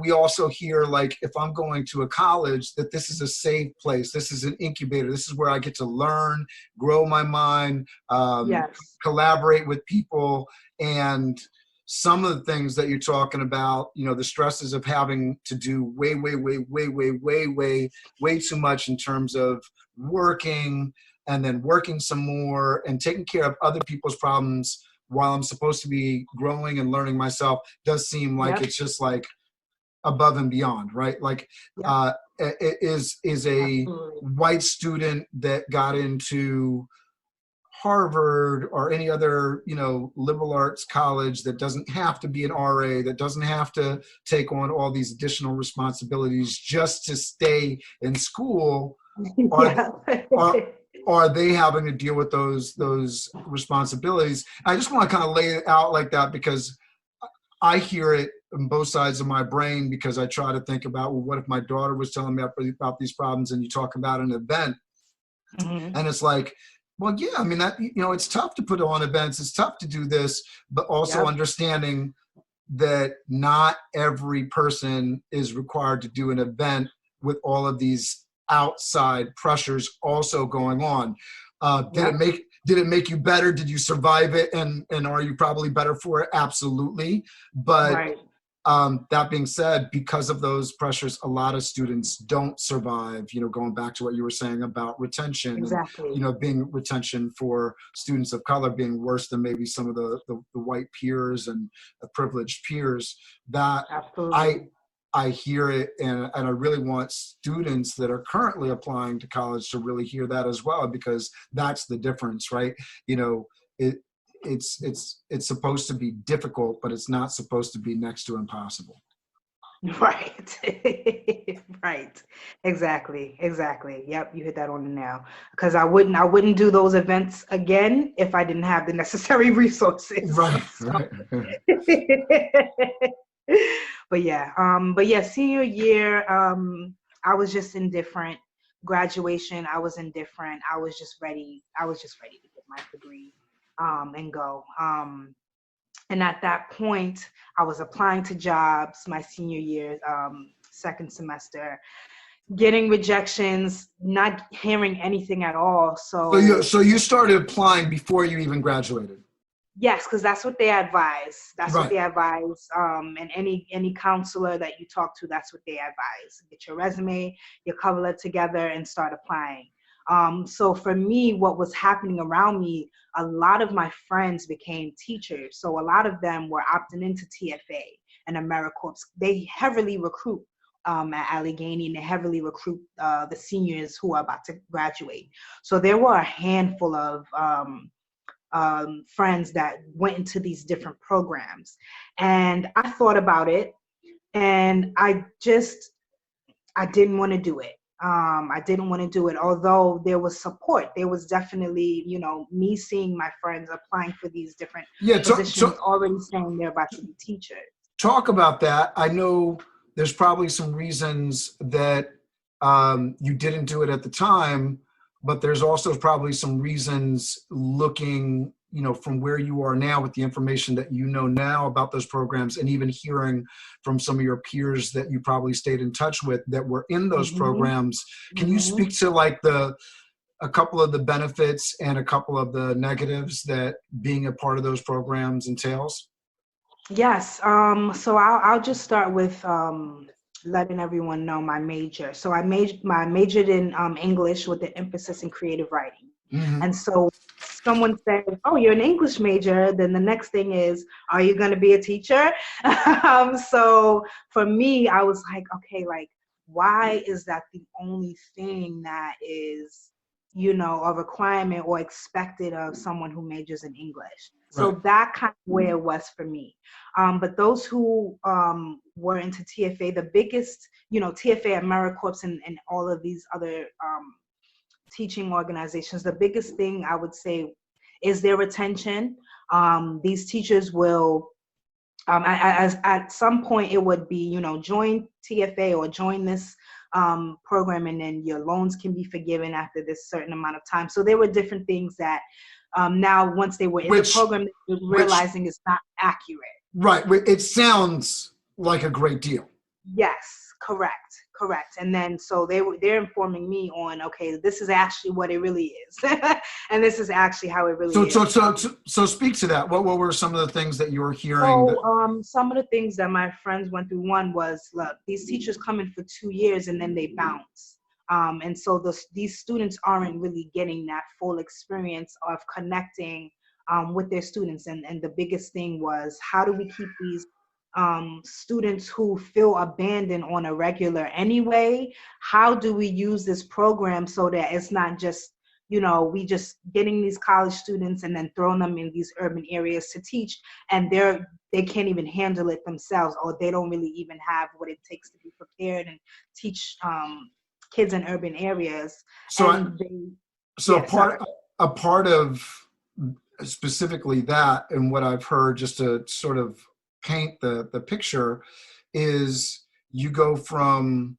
we also hear, like, if I'm going to a college, that this is a safe place. This is an incubator. This is where I get to learn, grow my mind, Yes. collaborate with people, and some of the things that you're talking about, the stresses of having to do way too much in terms of working and then working some more and taking care of other people's problems while I'm supposed to be growing and learning myself, does seem like Yep. it's just like above and beyond, right? Like, Yep. is a Absolutely. white student that got into Harvard or any other, liberal arts college that doesn't have to be an RA, that doesn't have to take on all these additional responsibilities just to stay in school, are Yeah. are are they having to deal with those responsibilities? I just want to kind of lay it out like that, because I hear it on both sides of my brain, because I try to think about, well, what if my daughter was telling me about these problems, and you talk about an event, Mhm. and it's like, well, yeah, I mean, that, it's tough to put on events, it's tough to do this, but also Yep. understanding that not every person is required to do an event with all of these outside pressures also going on. Did Yep. it make you better? Did you survive it? And are you probably better for it? Absolutely. But Right. that being said, because of those pressures, a lot of students don't survive, going back to what you were saying about retention and, Exactly. being retention for students of color being worse than maybe some of the white peers and the privileged peers. That Absolutely. I hear it, and I really want students that are currently applying to college to really hear that as well, because that's the difference, right? It it's supposed to be difficult, but it's not supposed to be next to impossible. Right. Right. Exactly. Exactly. Yep, you hit that on the nail. Because I wouldn't do those events again if I didn't have the necessary resources. Right, right. But yeah, senior year, I was just indifferent. Graduation, I was indifferent. I was just ready. I was just ready to get my degree, and go. And at that point, I was applying to jobs my senior year, second semester, getting rejections, not hearing anything at all. So So you started applying before you even graduated. Yes, because that's what they advise. That's what Right. they advise. And any counselor that you talk to, that's what they advise. Get your resume, your cover letter together, and start applying. So for me, what was happening around me, a lot of my friends became teachers. So a lot of them were opting into TFA and AmeriCorps. They heavily recruit at Allegheny, and they heavily recruit the seniors who are about to graduate. So there were a handful of friends that went into these different programs. And I thought about it, and I didn't want to do it. I didn't want to do it, although there was support. There was definitely, me seeing my friends applying for these different Yeah. positions, already saying they're about to be teachers. Talk about that. I know there's probably some reasons that you didn't do it at the time, but there's also probably some reasons looking, from where you are now with the information that you know now about those programs, and even hearing from some of your peers that you probably stayed in touch with that were in those programs. Can you speak to like a couple of the benefits and a couple of the negatives that being a part of those programs entails? Yes. So I'll just start with letting everyone know my major. So I majored in English with an emphasis in creative writing. Mm-hmm. And so someone says, "Oh, you're an English major." Then the next thing is, "Are you going to be a teacher?" So for me, I was like, okay, like, why is that the only thing that is, a requirement or expected of someone who majors in English? So Right. that kind of where it was for me. But those who were into TFA, the biggest, TFA, AmeriCorps, and all of these other teaching organizations, the biggest thing I would say is their retention. These teachers will, at some point, it would be, join TFA or join this program, and then your loans can be forgiven after this certain amount of time. So there were different things that now, once they were in the program, they were realizing it's not accurate. Right. It sounds like a great deal. Yes, correct. And then so they're informing me on, okay, this is actually what it really is, and this is actually how it really is. So speak to that. What were some of the things that you were hearing? So some of the things that my friends went through, one was, look, these teachers come in for 2 years and then they bounce. And so these students aren't really getting that full experience of connecting with their students. And the biggest thing was, how do we keep these students who feel abandoned on a regular anyway? How do we use this program so that it's not just, we just getting these college students and then throwing them in these urban areas to teach, and they can't even handle it themselves, or they don't really even have what it takes to be prepared and teach kids in urban areas. A part of specifically that, and what I've heard, just to sort of paint the picture, is you go from,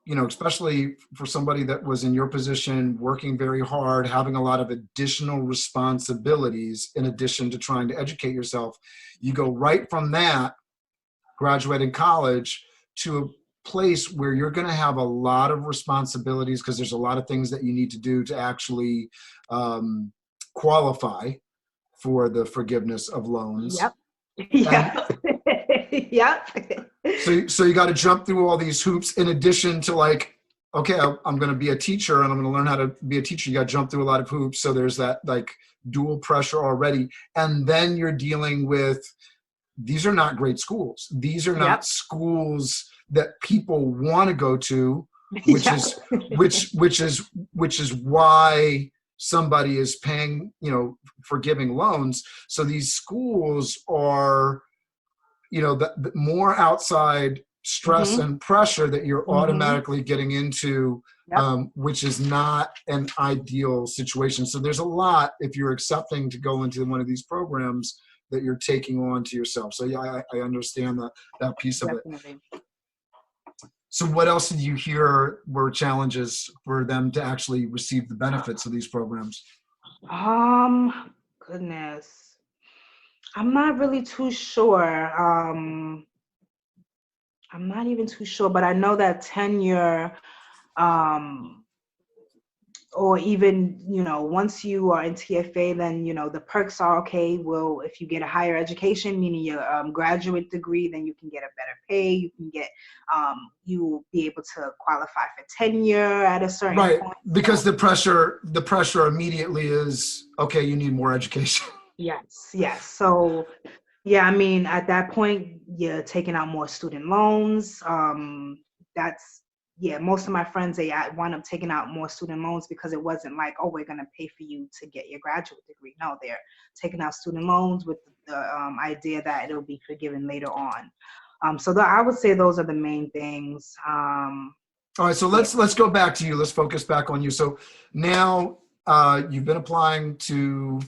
especially for somebody that was in your position, working very hard, having a lot of additional responsibilities in addition to trying to educate yourself. You go right from that, graduating college, to a place where you're going to have a lot of responsibilities, because there's a lot of things that you need to do to actually qualify for the forgiveness of loans. Yep. Yeah. Yep. So you got to jump through all these hoops, in addition to, like, okay, I'm going to be a teacher and I'm going to learn how to be a teacher. You got to jump through a lot of hoops. So there's that, like, dual pressure already. And then you're dealing with, these are not great schools. These are not schools that people want to go to, which is why somebody is paying, forgiving loans. So these schools are, the more outside stress and pressure that you're automatically getting into, which is not an ideal situation. So there's a lot, if you're accepting to go into one of these programs, that you're taking on to yourself. So yeah, I understand that piece of it. So what else did you hear were challenges for them to actually receive the benefits of these programs? Goodness. I'm not really too sure. I'm not even too sure, but I know that tenure or even, once you are in TFA, then, the perks are, okay, well, if you get a higher education, meaning your graduate degree, then you can get a better pay. You can get, you will be able to qualify for tenure at a certain Right, point. because the pressure immediately is, okay, you need more education. Yes, yes. So, yeah, I mean, at that point, you're taking out more student loans. That's, yeah, most of my friends, they wound up taking out more student loans because it wasn't like, oh, we're going to pay for you to get your graduate degree. No, they're taking out student loans with the idea that it'll be forgiven later on. So I would say those are the main things. All right, so let's go back to you. Let's focus back on you. So now you've been applying to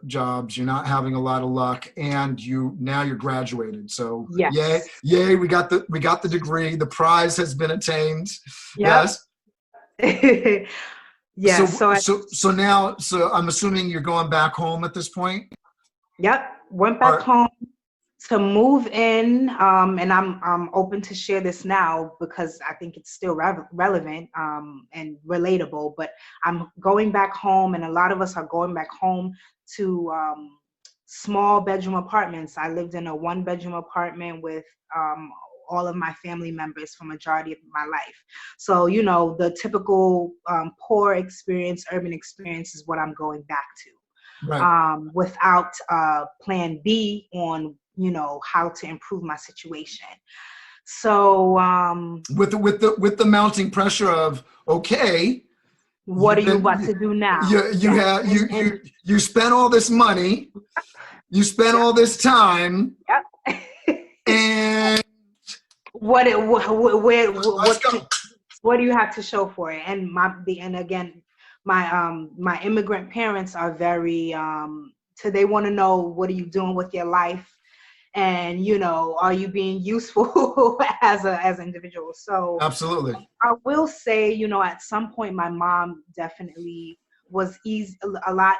jobs. You're not having a lot of luck, and now you're graduated. So Yes. yay! We got the degree. The prize has been attained. Yep. Yes. Yeah. So now, I'm assuming you're going back home at this point. Yep. Went back home to move in, and I'm open to share this now because I think it's still relevant and relatable. But I'm going back home, and a lot of us are going back home to small bedroom apartments. I lived in a 1-bedroom apartment with all of my family members for majority of my life. So, the typical poor experience, urban experience is what I'm going back to. Right. Without plan B on, how to improve my situation. So with the mounting pressure of, okay, what are you about to do now? You spent all this money, you spent all this time, and what do you have to show for it? And my immigrant parents are very so they want to know, what are you doing with your life, and are you being useful as an individual? So absolutely, I will say, at some point my mom definitely was a lot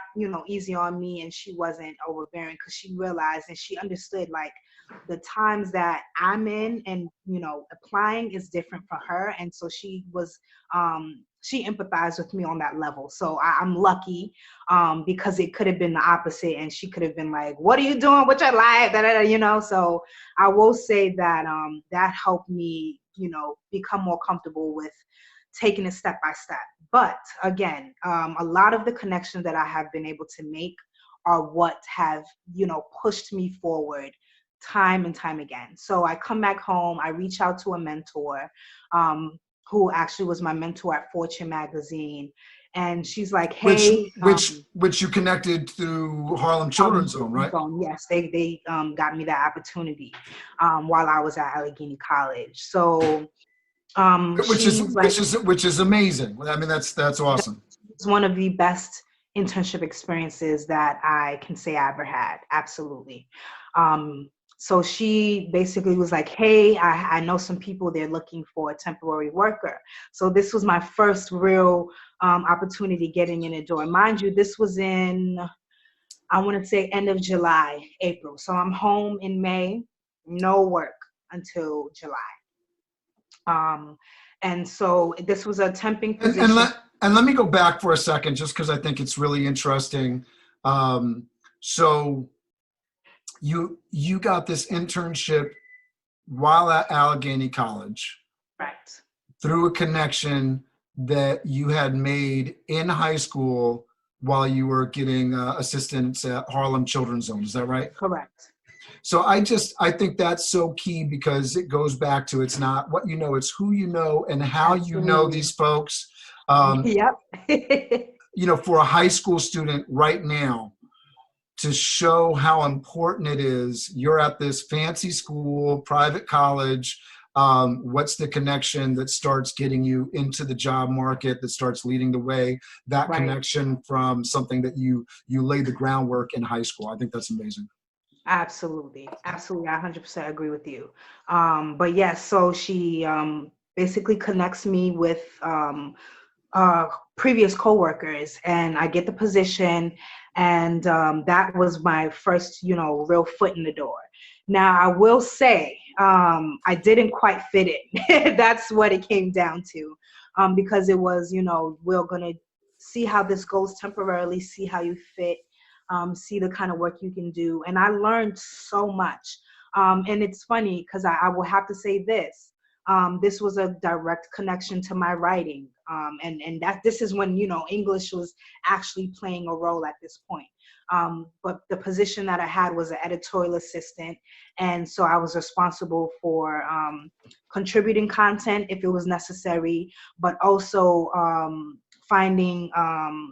easy on me, and she wasn't overbearing because she realized and she understood, like, the times that I'm in and applying is different for her, and so she empathized with me on that level. So I'm lucky because it could have been the opposite, and she could have been like, what are you doing with your life, so I will say that that helped me become more comfortable with taking it step by step. But again, a lot of the connections that I have been able to make are what have pushed me forward time and time again. So I come back home, I reach out to a mentor who actually was my mentor at Fortune magazine, and she's like, hey, which you connected through Harlem Children's Zone, right? Yes, they got me that opportunity while I was at Allegheny College. So which is amazing. I mean, that's awesome. It's one of the best internship experiences that I can say I ever had. Absolutely. So she basically was like, hey, I know some people, they're looking for a temporary worker. So this was my first real opportunity getting in the door. Mind you, this was in, I want to say, end of July, April. So I'm home in May, no work until July. And so this was a temping position. And let me go back for a second, just because I think it's really interesting. So you got this internship while at Allegheny College, right? Through a connection that you had made in high school while you were getting assistance at Harlem Children's Zone. Is that right? Correct. So I think that's so key, because it goes back to, it's not what you know, it's who you know and how you know these folks. Yep. For a high school student right now, to show how important it is, you're at this fancy school, private college. What's the connection that starts getting you into the job market, that starts leading the way? That right. Connection from something that you laid the groundwork in high school. I think that's amazing. Absolutely. I 100% agree with you. But yes, so she basically connects me with previous coworkers, and I get the position, and that was my first, real foot in the door. Now, I will say, I didn't quite fit it. That's what it came down to, because it was, we're going to see how this goes temporarily, see how you fit, see the kind of work you can do. And I learned so much. And it's funny because I will have to say this. This was a direct connection to my writing. And that this is when, English was actually playing a role at this point. But the position that I had was an editorial assistant. And so I was responsible for contributing content if it was necessary, but also finding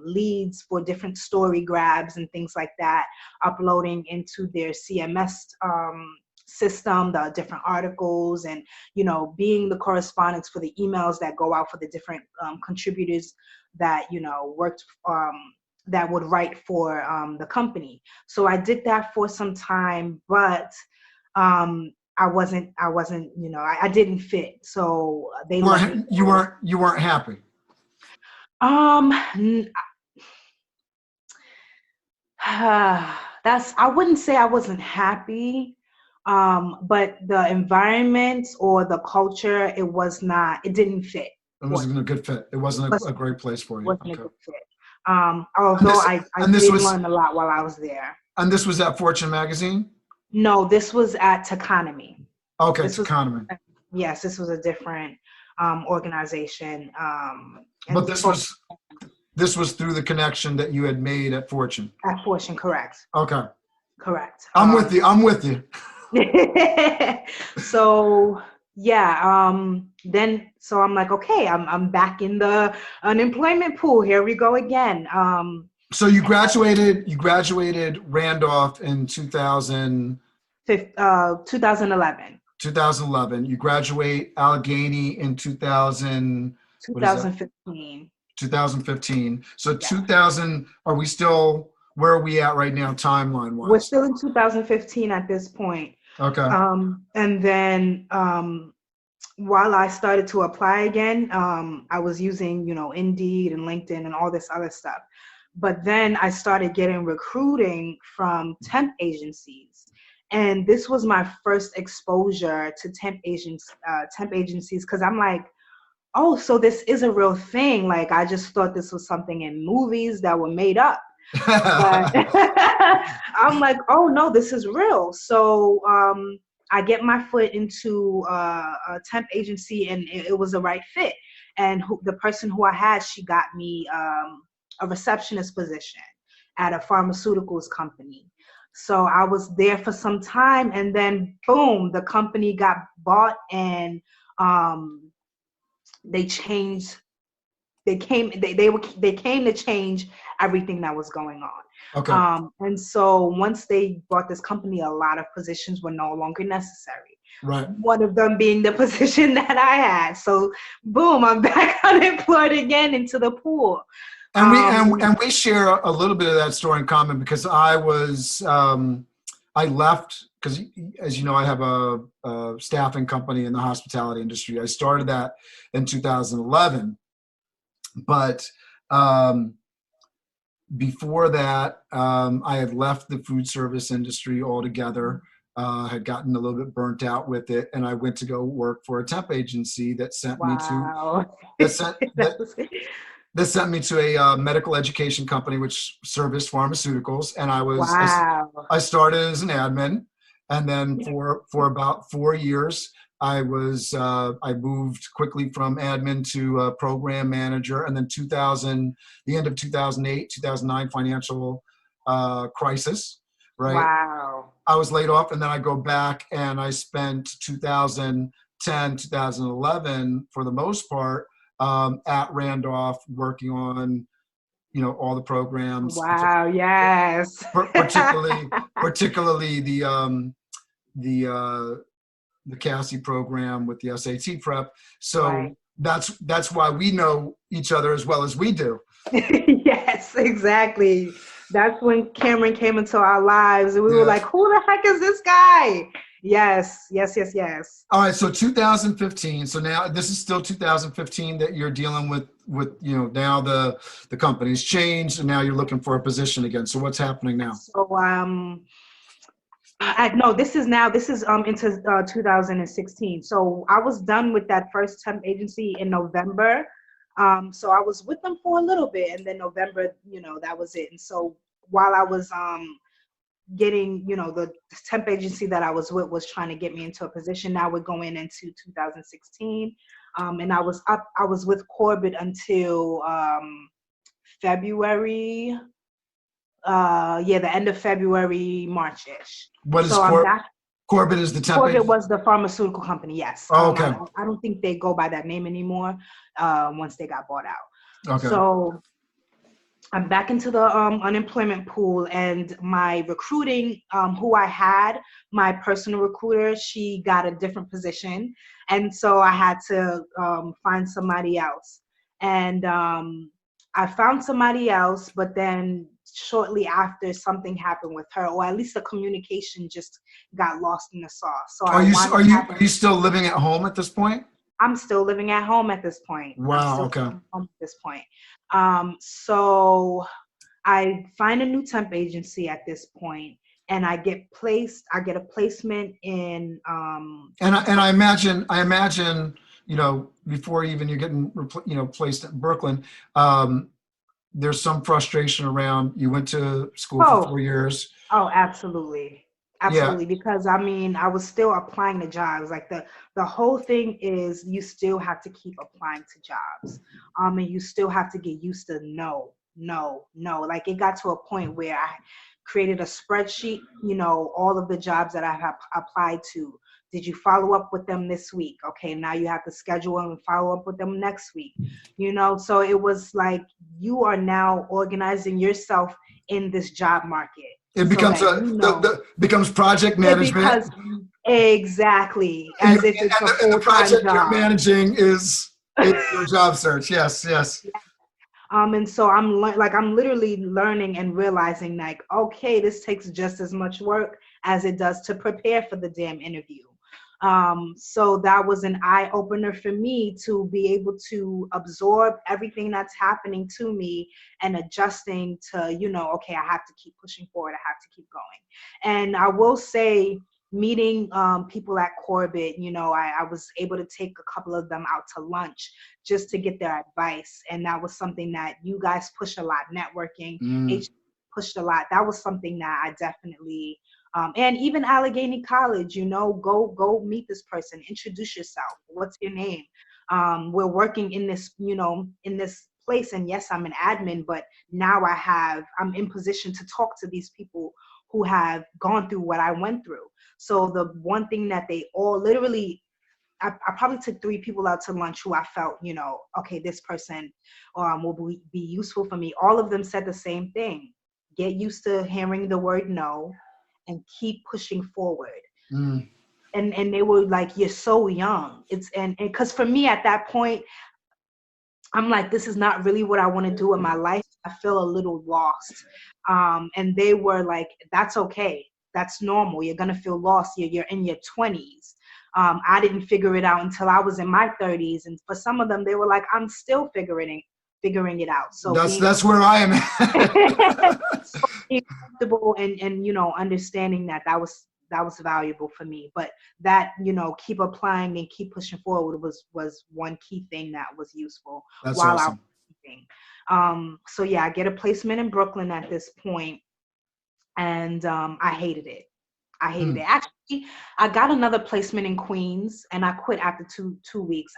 leads for different story grabs and things like that, uploading into their CMS system, the different articles, and, being the correspondence for the emails that go out for the different contributors that, worked, that would write for the company. So I did that for some time, but I wasn't, I didn't fit. So they you weren't happy. I wouldn't say I wasn't happy, but the environment or the culture, it didn't fit. It wasn't a good fit. It wasn't a great place for you. Wasn't a good fit. Although I did learn a lot while I was there. And this was at Fortune magazine? No, this was at Techonomy. Okay, Techonomy. Yes, this was a different organization. But this was through the connection that you had made at Fortune. At Fortune, correct. Okay. Correct. I'm with you. So yeah, so I'm like, okay, I'm back in the unemployment pool. Here we go again. So you graduated Randolph in 2011. 2011. You graduate Allegheny in 2015. 2015. So yeah. 2000, where are we at right now timeline-wise? We're still in 2015 at this point. Okay. And then while I started to apply again, I was using, Indeed and LinkedIn and all this other stuff. But then I started getting recruiting from temp agencies. And this was my first exposure to temp agencies, because I'm like, oh, so this is a real thing. Like, I just thought this was something in movies that were made up. But I'm like, oh no, this is real. So I get my foot into a temp agency, and it was the right fit. And the person who I had, she got me a receptionist position at a pharmaceuticals company. So I was there for some time, and then boom, the company got bought, and they changed. They came to change everything that was going on. Okay. And so once they bought this company, a lot of positions were no longer necessary. Right. One of them being the position that I had. So boom, I'm back unemployed again into the pool. And we share a little bit of that story in common, because I left, because as you know, I have a staffing company in the hospitality industry. I started that in 2011, but before that, I had left the food service industry altogether, had gotten a little bit burnt out with it, and I went to go work for a temp agency that sent me to a medical education company which serviced pharmaceuticals, and I started as an admin, and then for about 4 years I moved quickly from admin to program manager, and then the end of 2008, 2009 financial crisis, right? Wow. I was laid off, and then I go back and I spent 2010, 2011 for the most part at Randolph working on, all the programs. Wow. Yes. particularly the CASI program with the SAT prep. So right. That's why we know each other as well as we do. Yes, exactly. That's when Cameron came into our lives, and we were like, who the heck is this guy? Yes. All right, so 2015. So now this is still 2015 that you're dealing with now the company's changed, and now you're looking for a position again. So what's happening now? So No, this is into 2016. So I was done with that first temp agency in November. So I was with them for a little bit, and then November, that was it. And so while I was getting, the temp agency that I was with was trying to get me into a position. Now we're going into 2016, and I was with Corbett until February. The end of February, March-ish. What is So I'm back. Corbett is the temp Corbett agency? was the pharmaceutical company, yes. Oh, okay. I don't think they go by that name anymore once they got bought out. Okay. So I'm back into the unemployment pool, and my recruiting, who I had, my personal recruiter, she got a different position. And so I had to find somebody else. And I found somebody else, but then shortly after something happened with her, or at least the communication just got lost in the sauce. So Are you still living at home at this point? I'm still living at home at this point. Wow. Okay. Home at this point. So I find a new temp agency at this point, and I get a placement in. And I imagine, before even you're getting, placed in Brooklyn, there's some frustration around, you went to school for 4 years. Oh, absolutely. Absolutely. Yeah. Because I was still applying to jobs. Like the whole thing is you still have to keep applying to jobs. And you still have to get used to no. Like it got to a point where I created a spreadsheet, all of the jobs that I have applied to. Did you follow up with them this week? Okay, now you have to schedule and follow up with them next week. So it was like you are now organizing yourself in this job market. It becomes becomes project management. Exactly, as if it's a full-time the project job. You're managing is your job search. Yes. And so I'm literally learning and realizing like, okay, this takes just as much work as it does to prepare for the damn interview. So that was an eye opener for me to be able to absorb everything that's happening to me and adjusting to, okay, I have to keep pushing forward. I have to keep going. And I will say, meeting people at Corbett, I was able to take a couple of them out to lunch just to get their advice. And that was something that you guys push a lot, networking, pushed a lot. That was something that I definitely, and even Allegheny College, go meet this person, introduce yourself. What's your name? We're working in this, in this place. And yes, I'm an admin, but now I'm in position to talk to these people who have gone through what I went through. So the one thing that they all literally, I probably took 3 people out to lunch who I felt, okay, this person will be useful for me. All of them said the same thing. Get used to hearing the word no and keep pushing forward. And they were like, you're so young. And because for me at that point, I'm like, this is not really what I want to do in my life. I feel a little lost. And they were like, that's okay. That's normal. You're going to feel lost. You're in your 20s. I didn't figure it out until I was in my 30s. And for some of them, they were like, I'm still figuring it out. So that's where I am. So being comfortable and understanding that was valuable for me. But that, keep applying and keep pushing forward was one key thing that was useful. That's while awesome. I was so yeah, I get a placement in Brooklyn at this point, and I hated it. It. Actually, I got another placement in Queens, and I quit after two weeks.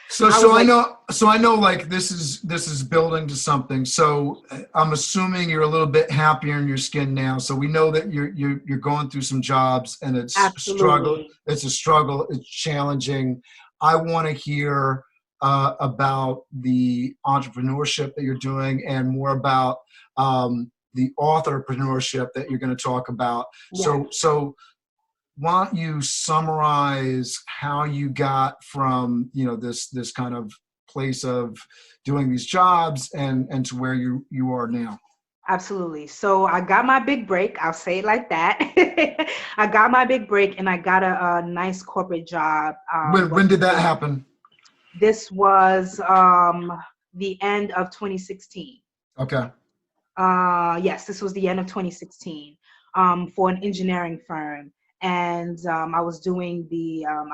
So I know like this is building to something. So I'm assuming you're a little bit happier in your skin now. So we know that you're going through some jobs, and it's Absolutely. a struggle. It's challenging. I want to hear about the entrepreneurship that you're doing, and more about the authorpreneurship that you're going to talk about. Yeah. So why don't you summarize how you got from, this kind of place of doing these jobs and to where you are now? Absolutely. So I got my big break. I'll say it like that. I got my big break, and I got a nice corporate job. When did that happen? This was the end of 2016. Okay. Yes, this was the end of 2016. for an engineering firm. And I was doing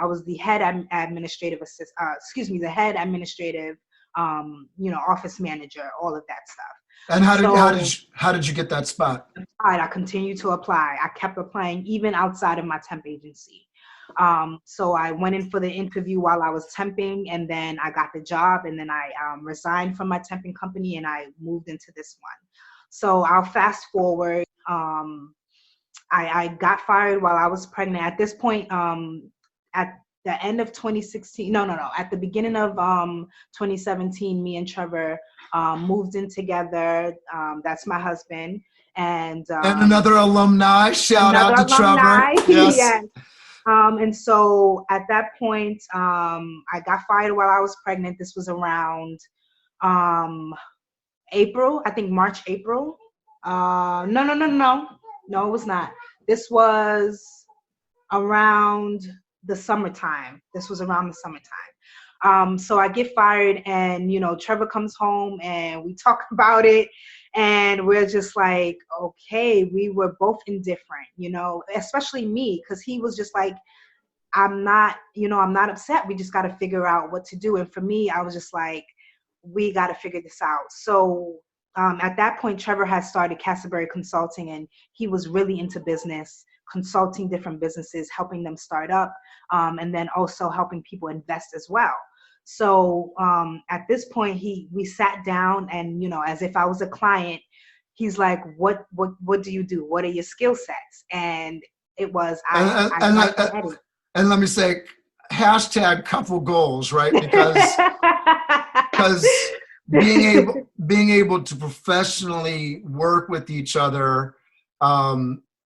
I was the head administrative assist, the head administrative, office manager, all of that stuff. And So how did you get that spot? I continued to apply. I kept applying even outside of my temp agency. So I went in for the interview while I was temping, and then I got the job, and then I resigned from my temping company and I moved into this one. So I'll fast forward. I got fired while I was pregnant. At this point, at the end of 2016, at the beginning of 2017, me and Trevor moved in together. That's my husband. And another alumni. Shout out to alumni. Trevor. Yes. Yes. And so at that point, I got fired while I was pregnant. This was around April, I think March, April. No, it was not. This was around the summertime. So I get fired, and Trevor comes home and we talk about it, and we're just like, okay, we were both indifferent, especially me, because he was just like, I'm not upset. We just got to figure out what to do. And for me, I was just like, we got to figure this out. So at that point, Trevor had started Castleberry Consulting, and he was really into business, consulting different businesses, helping them start up, and then also helping people invest as well. So at this point, we sat down, and as if I was a client, he's like, "What do you do? What are your skill sets?" And it was and let me say, hashtag couple goals, right? Because being able to professionally work with each other.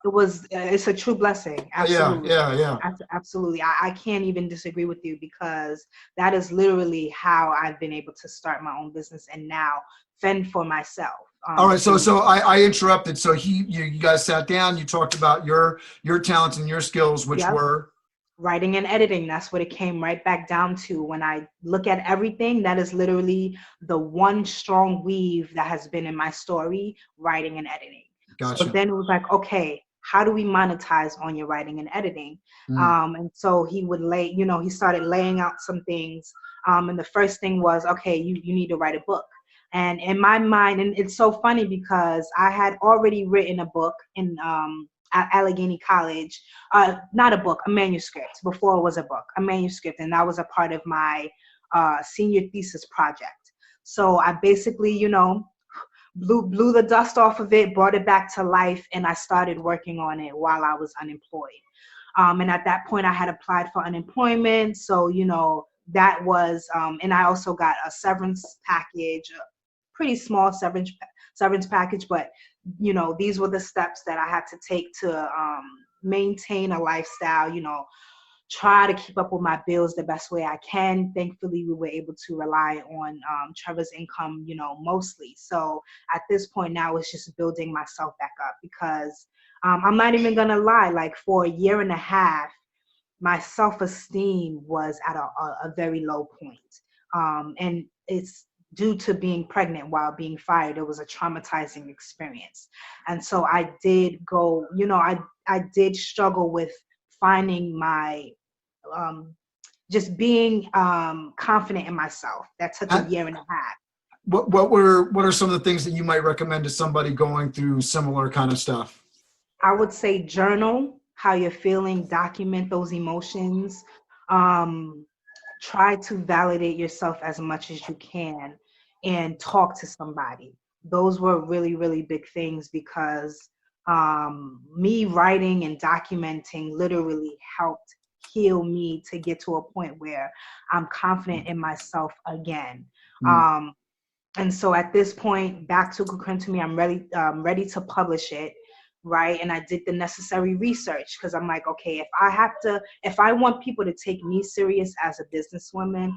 It's a true blessing. Absolutely. Yeah. Absolutely. I can't even disagree with you, because that is literally how I've been able to start my own business and now fend for myself. All right. So I interrupted. So you guys sat down, you talked about your talents and your skills, which were writing and editing. That's what it came right back down to. When I look at everything, that is literally the one strong weave that has been in my story: writing and editing. Gotcha. So then it was like, okay, how do we monetize on your writing and editing? And so he would he started laying out some things. And the first thing was, okay, you need to write a book. And in my mind, and it's so funny because I had already written a book at Allegheny College, not a book, a manuscript, before it was a book, a manuscript. And that was a part of my senior thesis project. So I basically, blew the dust off of it, brought it back to life, and I started working on it while I was unemployed. And at that point, I had applied for unemployment. So, that was, and I also got a severance package, a pretty small severance package, but, these were the steps that I had to take to maintain a lifestyle, try to keep up with my bills the best way I can. Thankfully, we were able to rely on Trevor's income, mostly. So at this point now, it's just building myself back up, because I'm not even gonna lie, like for a year and a half, my self-esteem was at a very low point. And it's due to being pregnant while being fired. It was a traumatizing experience. And so I did go, I did struggle with finding my just being confident in myself. That took a year and a half. What are some of the things that you might recommend to somebody going through similar kind of stuff? I would say journal how you're feeling, document those emotions, try to validate yourself as much as you can, and talk to somebody. Those were really, really big things, because me writing and documenting literally helped heal me to get to a point where I'm confident in myself again. And so at this point, back to Occurring to Me, I'm ready to publish it, right? And I did the necessary research, because I'm like, okay, if I want people to take me serious as a businesswoman,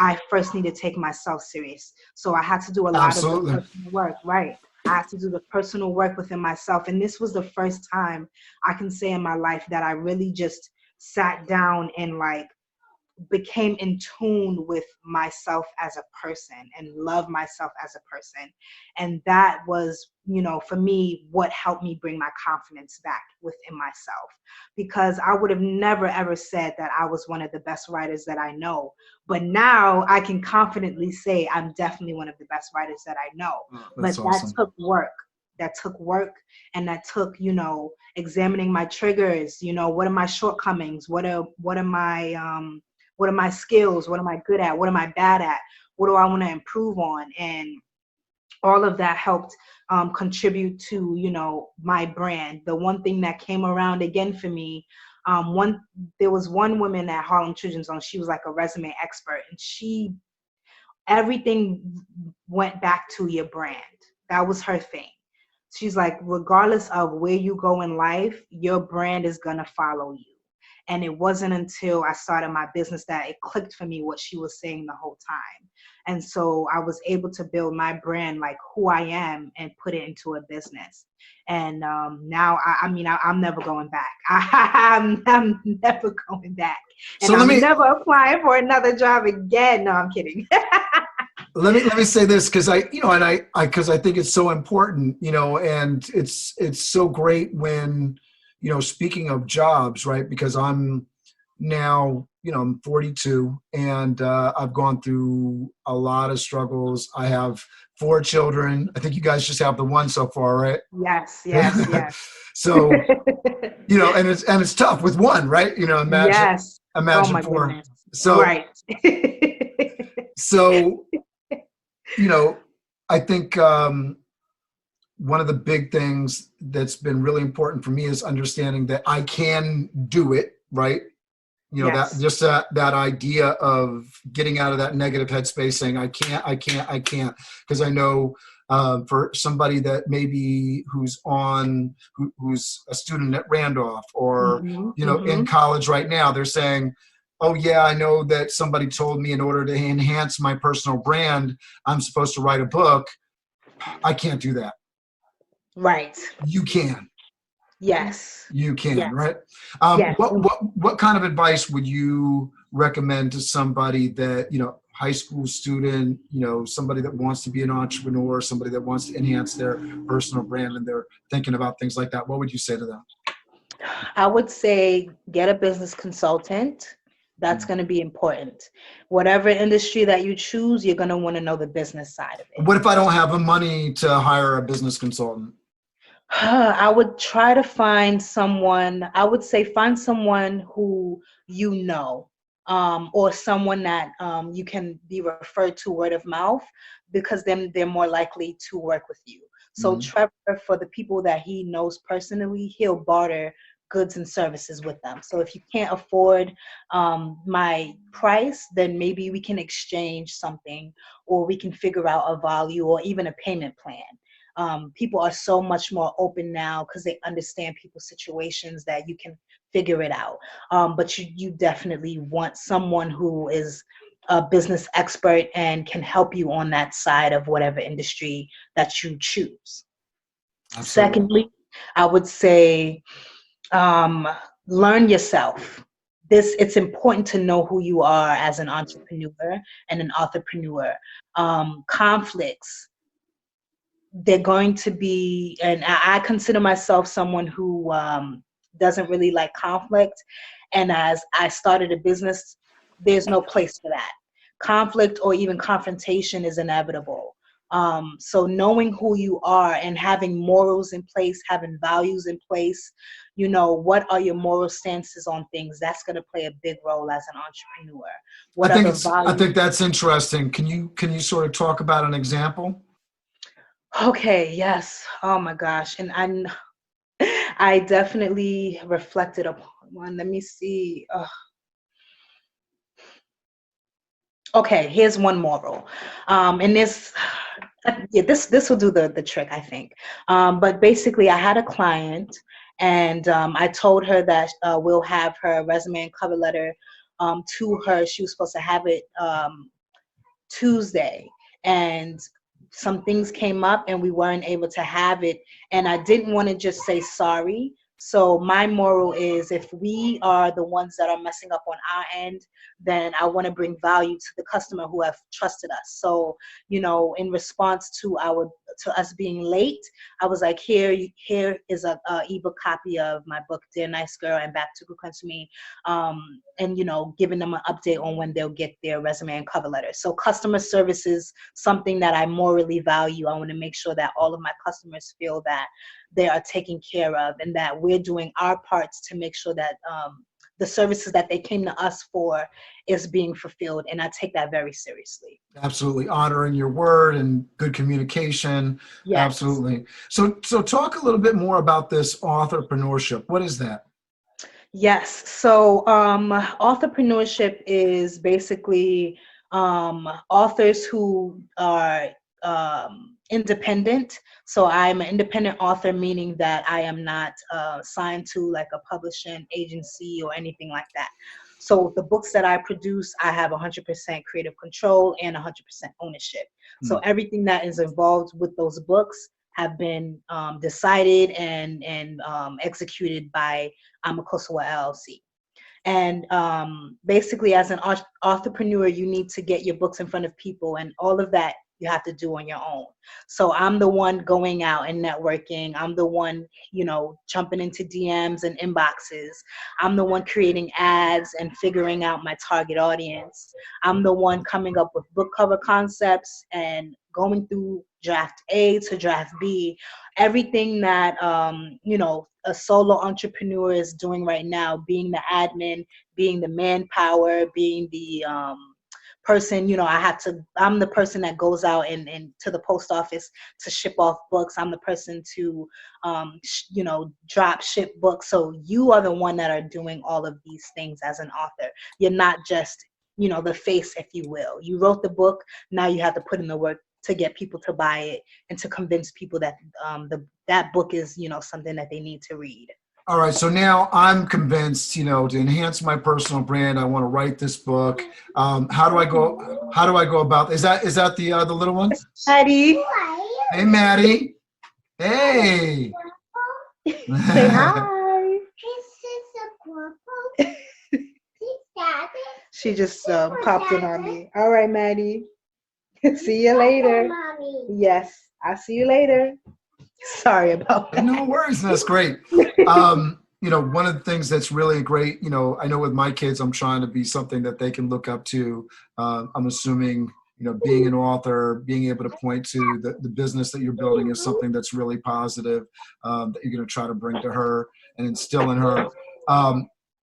I first need to take myself serious. So I had to do a lot of the personal work, right? I had to do the personal work within myself. And this was the first time I can say in my life that I really just sat down and like became in tune with myself as a person and love myself as a person. And that was, for me, what helped me bring my confidence back within myself, because I would have never, ever said that I was one of the best writers that I know. But now I can confidently say I'm definitely one of the best writers that I know. But That's awesome. that took work. And that took, examining my triggers, what are my shortcomings? What are my skills? What am I good at? What am I bad at? What do I want to improve on? And all of that helped contribute to, my brand. The one thing that came around again for me, there was one woman at Harlem Children's Zone. She was like a resume expert, and everything went back to your brand. That was her thing. She's like, regardless of where you go in life, your brand is going to follow you. And it wasn't until I started my business that it clicked for me what she was saying the whole time. And so I was able to build my brand, like who I am, and put it into a business. And now, I'm never going back. I'm never going back. And So I'm never applying for another job again. No, I'm kidding. Let me say this, because I think it's so important, and it's so great when, speaking of jobs, right? Because I'm now, I'm 42, and I've gone through a lot of struggles. I have 4 children. I think you guys just have the one so far, right? Yes. So, and it's tough with one, right? Imagine Oh my 4. goodness. So, right. So, I think one of the big things that's been really important for me is understanding that I can do it, right? Yes. That just that idea of getting out of that negative headspace, saying I can't, because I know for somebody that maybe who's a student at Randolph or in college right now, they're saying, oh yeah, I know that somebody told me in order to enhance my personal brand, I'm supposed to write a book. I can't do that. Right. You can. Yes. You can, yes. right? Yes. What kind of advice would you recommend to somebody that, high school student, somebody that wants to be an entrepreneur, somebody that wants to enhance their personal brand and they're thinking about things like that? What would you say to them? I would say get a business consultant. That's going to be important. Whatever industry that you choose, you're going to want to know the business side of it. What if I don't have the money to hire a business consultant? I would try to find someone. I would say find someone who or someone that you can be referred to word of mouth, because then they're more likely to work with you. So Trevor, for the people that he knows personally, he'll barter goods and services with them. So if you can't afford my price, then maybe we can exchange something, or we can figure out a value or even a payment plan. People are so much more open now because they understand people's situations that you can figure it out. But you definitely want someone who is a business expert and can help you on that side of whatever industry that you choose. Absolutely. Secondly, I would say learn yourself. It's important to know who you are as an entrepreneur and an authorpreneur. Conflicts, they're going to be, and I consider myself someone who doesn't really like conflict. And as I started a business, there's no place for that. Conflict or even confrontation is inevitable. So knowing who you are and having morals in place, having values in place, what are your moral stances on things? That's going to play a big role as an entrepreneur. I think that's interesting. Can you sort of talk about an example? Okay, yes. Oh my gosh. And I definitely reflected upon one. Let me see. Okay, here's one moral. And this will do the trick, I think. But basically, I had a client, and I told her that we'll have her resume and cover letter to her. She was supposed to have it Tuesday, and some things came up and we weren't able to have it. And I didn't want to just say sorry, So my moral is, if we are the ones that are messing up on our end, then I want to bring value to the customer who have trusted us. So, in response to us being late, I was like, here is a ebook copy of my book, Dear Nice Girl and Back to Good Me, and giving them an update on when they'll get their resume and cover letter. So customer service is something that I morally value. I want to make sure that all of my customers feel that they are taken care of, and that we're doing our parts to make sure that the services that they came to us for is being fulfilled. And I take that very seriously. Absolutely. Honoring your word and good communication. Yes. Absolutely. So talk a little bit more about this authorpreneurship. What is that? Yes. So authorpreneurship is basically authors who are independent. So I'm an independent author, meaning that I am not signed to like a publishing agency or anything like that. So the books that I produce, I have 100% creative control and 100% ownership. So everything that is involved with those books have been decided and executed by Amakosawa LLC. And basically, as an entrepreneur, you need to get your books in front of people, and all of that you have to do on your own. So I'm the one going out and networking. I'm the one, jumping into DMs and inboxes. I'm the one creating ads and figuring out my target audience. I'm the one coming up with book cover concepts and going through draft A to draft B. Everything that, a solo entrepreneur is doing right now, being the admin, being the manpower, being the person, I'm the person that goes out and to the post office to ship off books. I'm the person to, drop ship books. So you are the one that are doing all of these things as an author. You're not just, the face, if you will. You wrote the book. Now you have to put in the work to get people to buy it and to convince people that that book is, something that they need to read. All right. So now I'm convinced, to enhance my personal brand, I want to write this book. How do I go about, is that the little one? Maddie. Hey, Maddie. Hey. Say hi. She just popped in on me. All right, Maddie. See you later. Yes, I'll see you later. Sorry about that. No worries. That's great. One of the things that's really great, I know with my kids, I'm trying to be something that they can look up to. I'm assuming, being an author, being able to point to the business that you're building is something that's really positive, that you're going to try to bring to her and instill in her.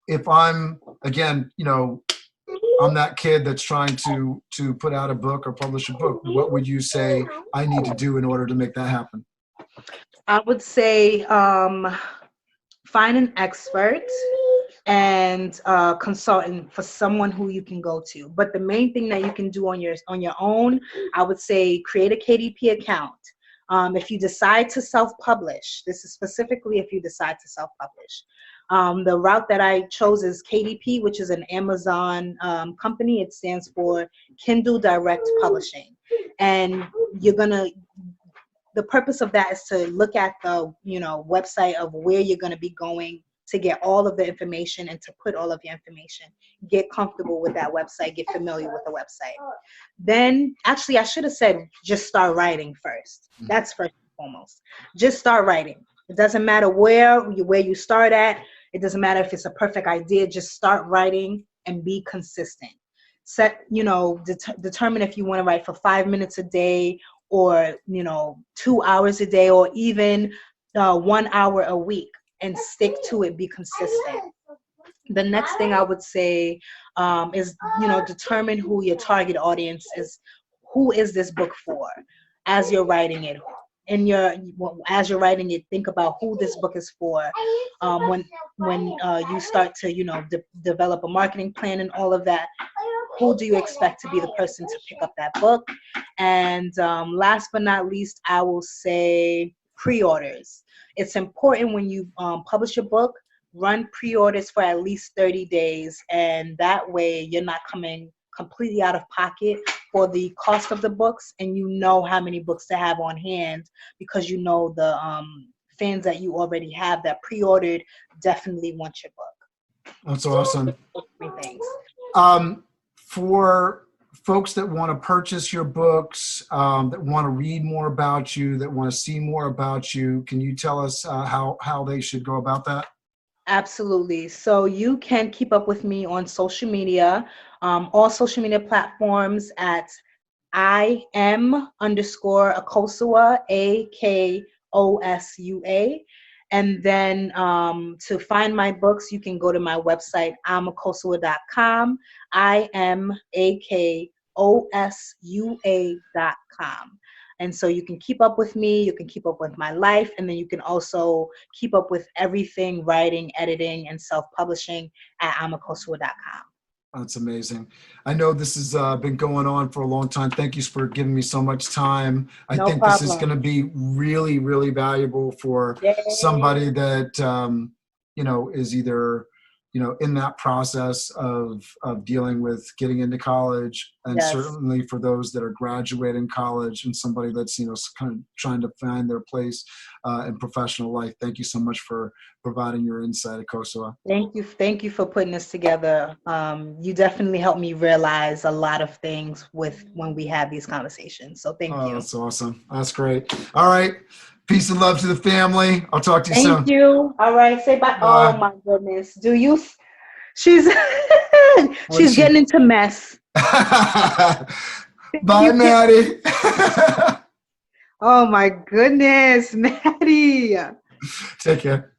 If I'm, again, I'm that kid that's trying to put out a book or publish a book, what would you say I need to do in order to make that happen? I would say find an expert and consultant for someone who you can go to. But the main thing that you can do on your own, I would say create a KDP account. If you decide to self-publish, this is specifically if you decide to self-publish. The route that I chose is KDP, which is an Amazon company. It stands for Kindle Direct Publishing. And the purpose of that is to look at the, website of where you're going to be going to get all of the information and to put all of your information. Get comfortable with that website, get familiar with the website. Then, actually, I should have said just start writing first. That's first and foremost. Just start writing. It doesn't matter where you start at. It doesn't matter if it's a perfect idea. Just start writing and be consistent. Determine if you want to write for 5 minutes a day or, 2 hours a day or even 1 hour a week, and stick to it. Be consistent. The next thing I would say is, determine who your target audience is. Who is this book for? As you're writing it, as you're writing it, think about who this book is for. When you start to, develop a marketing plan and all of that, who do you expect to be the person to pick up that book? And last but not least, I will say pre-orders. It's important when you publish a book, run pre-orders for at least 30 days. And that way you're not coming completely out of pocket for the cost of the books, and you know how many books to have on hand because you know the fans that you already have that pre-ordered definitely want your book. That's awesome. Those three things. For folks that want to purchase your books, that want to read more about you, that want to see more about you, can you tell us how they should go about that? Absolutely. So you can keep up with me on social media, all social media platforms at IM_Akosua, AKOSUA. And then to find my books, you can go to my website, imakosua.com, IMAKOSUA.com. And so you can keep up with me, you can keep up with my life, and then you can also keep up with everything writing, editing, and self-publishing at imakosua.com. That's amazing. I know this has been going on for a long time. Thank you for giving me so much time. I No think this is problem. going to be really, really valuable for Yay. somebody that, is either, in that process of dealing with getting into college, and Yes. certainly for those that are graduating college and somebody that's, kind of trying to find their place in professional life. Thank you so much for providing your insight, Akosua. Thank you. Thank you for putting this together. You definitely helped me realize a lot of things when we have these conversations. So thank you. That's awesome. That's great. All right. Peace and love to the family. I'll talk to you soon. Thank you. All right. Say bye. Bye. Oh my goodness. She's she's she- getting into mess. Bye, Maddie. Oh my goodness, Maddie. Take care.